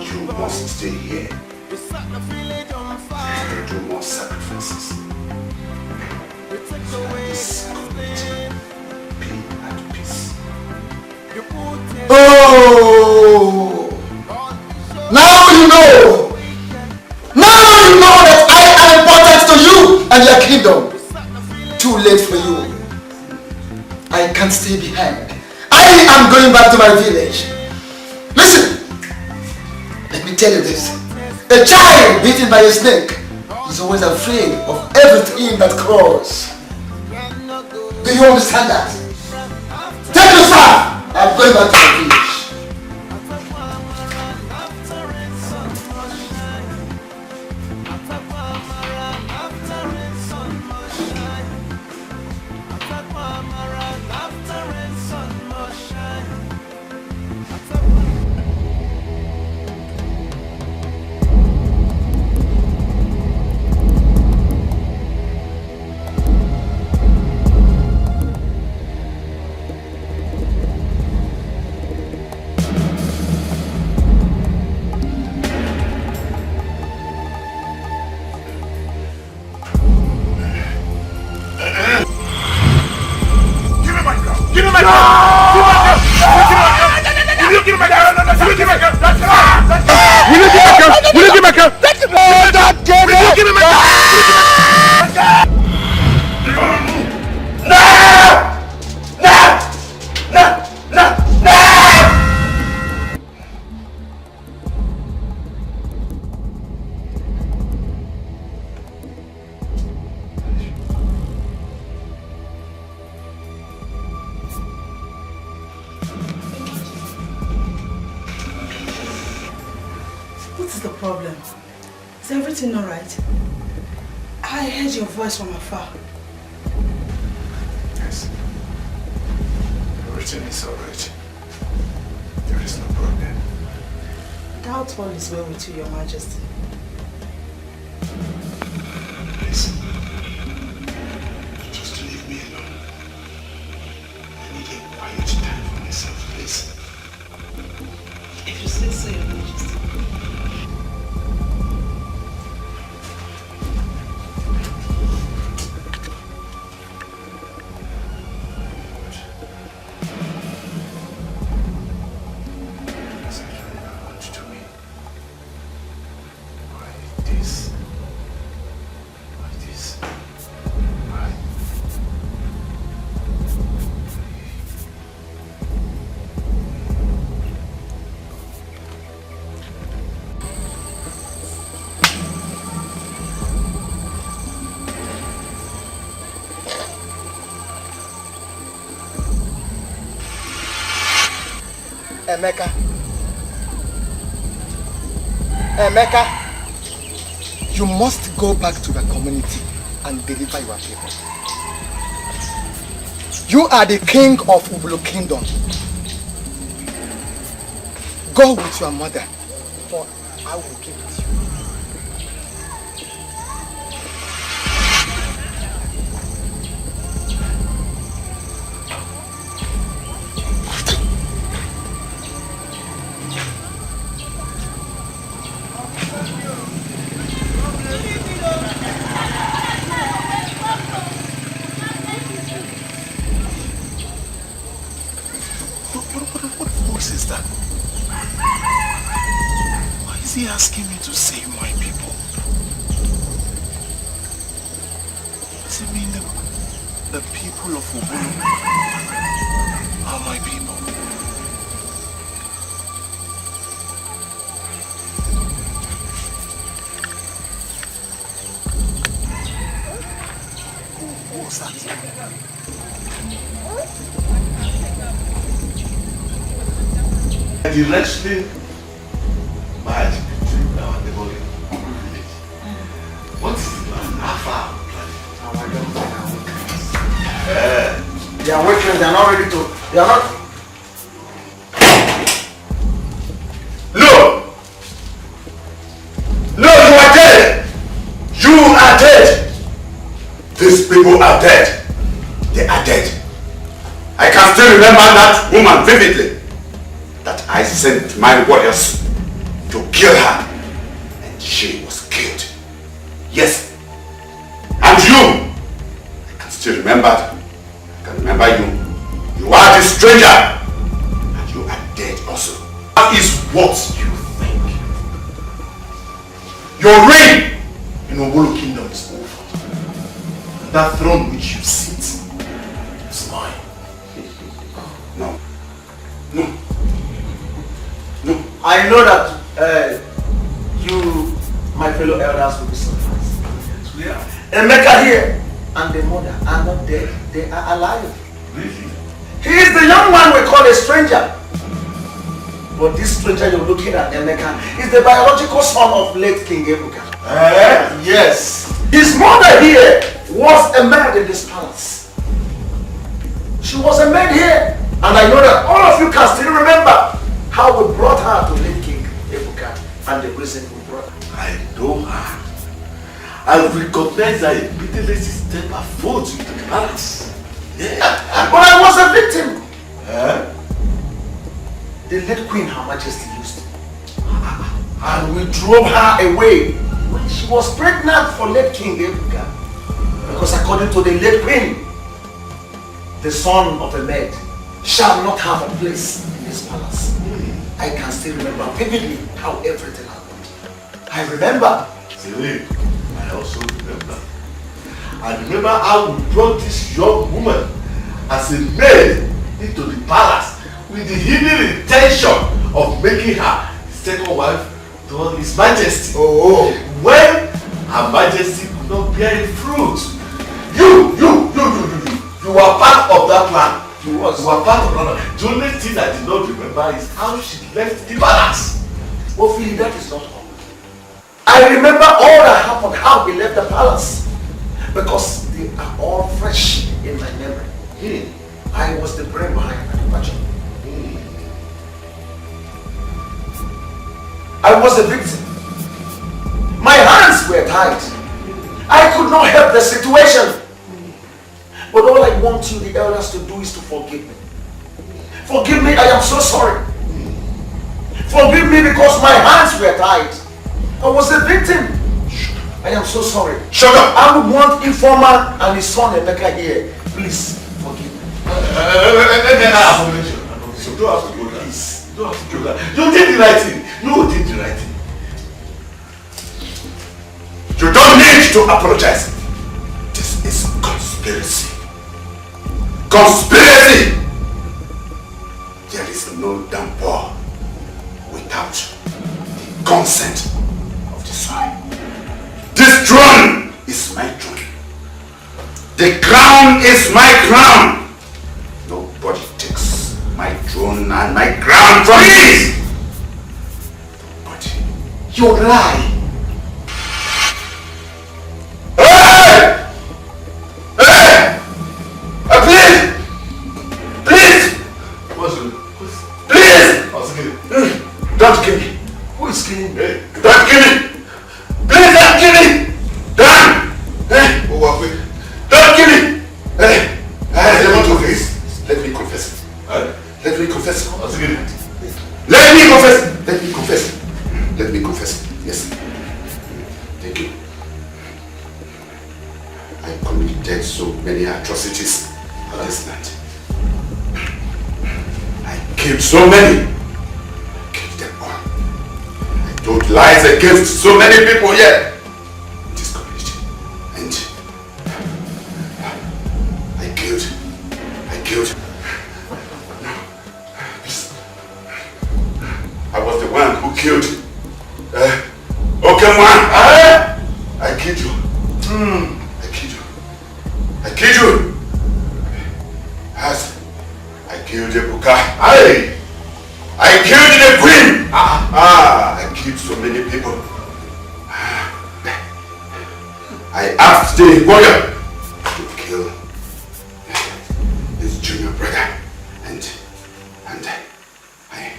You must stay here and do more sacrifices. So that this community be at peace. Oh! Now you know! Now you know that I am important to you and your kingdom. Too late for you. I can't stay behind. I am going back to my village. Listen! Let me tell you this. A child beaten by a snake is always afraid of everything that crawls. Do you understand that? Take your staff! I'm going back to my village. From afar. Yes. Everything is alright. There is no problem. Doubt all is well with you, Your Majesty. Please. Just leave me alone. I need a quiet time for myself, please. If you say so, Your Majesty. Emeka, you must go back to the community and deliver your people. You are the king of Ubulu Kingdom. Go with your mother, for I will give it to you. Asking me to save my people. Does it mean the people of Ubulu are my people? What was that? The wrestling match. What is the plan? How far? They are working, they are not ready to. They are not. No! No, you are dead! You are dead! These people are dead. They are dead. I can still remember that woman vividly. That I sent my warriors to kill her, and she was killed. Yes. And you, I can still remember. I can remember you. You are the stranger, and you are dead also. That is what you think. Your reign in Okoli Kingdom is over. And that throne which you sit is mine. No. No. No. I know that you, my fellow elders, will be surprised. Emeka here and the mother are not dead, they are alive. Really? He is the young man we call a stranger. But this stranger you're looking at, Emeka, is the biological son of late King Ebuka. Yes. His mother here was a maid in this palace. She was a maid here. And I know that all of you can still remember how we brought her to late King Ebuka and the reason we brought her. I know her. I recognize her immediately she stepped her foot into the palace. Yeah. But I was a victim. The late Queen, Her Majesty, used and we drove her away when she was pregnant for late King Ebuka. Because according to the late Queen, the son of a maid shall not have a place in this palace. I can still remember vividly how everything happened. I remember. See, I also remember. I remember how we brought this young woman as a maid into the palace with the hidden intention of making her the second wife to His Majesty. When Her Majesty could not bear fruit. You were part of that plan. You were part of that. The only thing I did not remember is how she left the palace. Hopefully that is not all. I remember all that happened, how he left the palace. Because they are all fresh in my memory. I was the brain behind that departure. I was the victim. My hands were tied. I could not help the situation. But all I want you, the elders, to do is to forgive me. Forgive me, I am so sorry. Forgive me because my hands were tied. I was a victim. I am so sorry. Shut up! I would want Informer and his son Emeka here. Please, forgive me. You don't have to go there. You don't have to go there. You did the right thing. You did the right thing. You don't need to apologize. This is conspiracy. Conspiracy! There is no downpour without the consent of the soil. This throne is my throne. The crown is my crown. Nobody takes my throne and my crown from me. Nobody. You lie. Don't kill me. Who is killing me? Don't kill me. Please don't kill me. Don't kill me. Let me confess. Let me confess. Let me confess. Let me confess. Let me confess. Yes. Thank you. I committed so many atrocities last night. I killed so many. Told lies against so many people here in this community. And I killed. I was the one who killed Okemwan. I killed you. I killed you. As I killed Ebuka. I killed the queen. I killed so many people. I asked the warrior to kill his junior brother, and I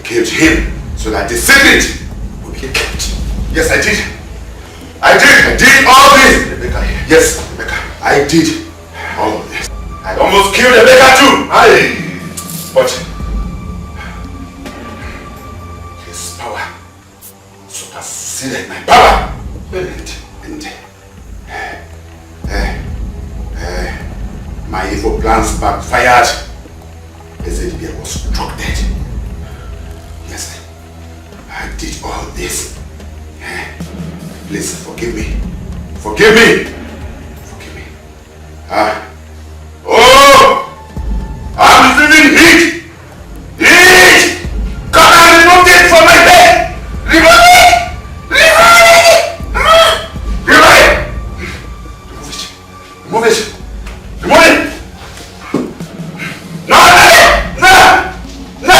killed him so that the secret would be kept. Yes, I did. I did all this. Rebecca. Yes, Rebecca. I did all of this. I almost killed Rebecca too. But see that my power and my evil plans backfired. Ezebia was struck dead. Yes, I did all this. Please forgive me. Forgive me. Forgive me. I'm receiving heat. Heat! God, I removed it from my bed. Remove it. Remove it. Remove it. Remove it. Remove it. No, no, no.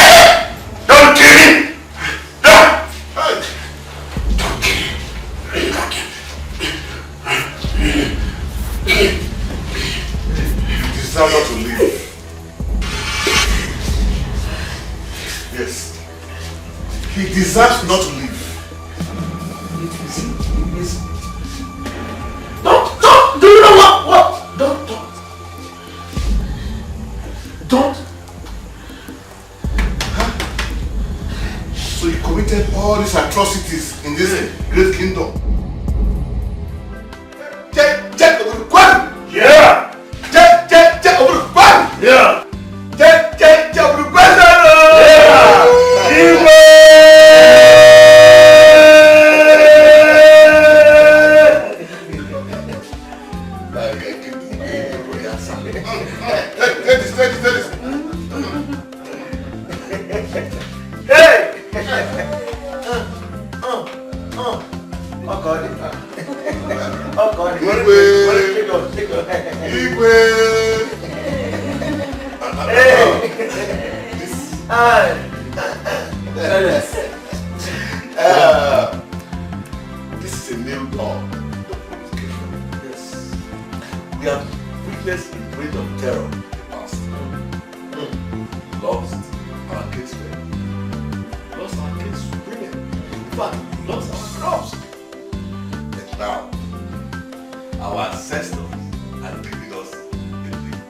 Don't kill me. No. Don't kill me. You deserve not to live. Yes. He deserves not to live. Don't. Do you know what? Don't. Huh? So you committed all these atrocities in this great kingdom. Check over the quan. Yeah. Check over the quan. Yeah. Check over the quan. Yeah. This is a new law. Yes. We have witnessed a reign of terror in the past. Lost our kinsmen. Lost our kinswomen. In fact, lost our crops. But now, our ancestors are giving us a new king.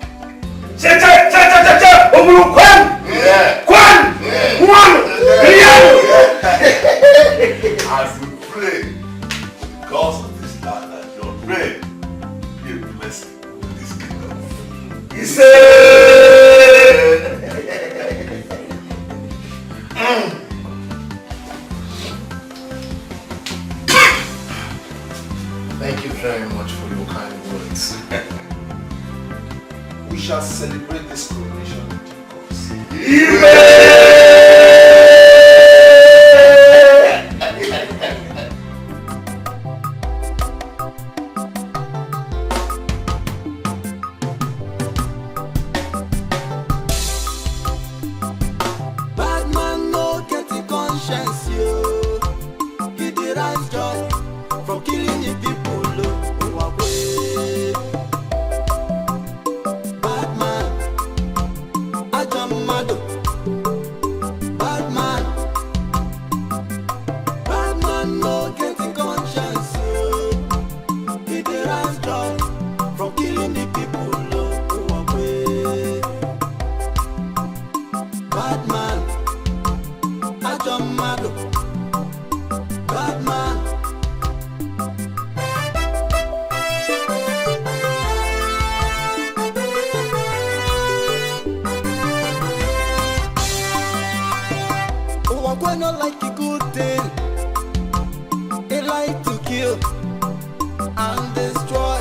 As we pray for the gods of this land that your reign be a blessing to this kingdom. He said, Thank you very much for your kind words. We shall celebrate this coronation in due course. Bad man no get the conscience, yo. He derives joy from killing the people who are away. Bad man, Ajamado. Bad man no get the conscience, yo. He derives joy from killing the people who are away. Bad man, Ajamado. Bad man. Uwakwe no like a good thing. They like to kill and destroy.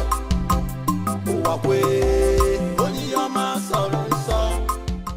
Uwakwe.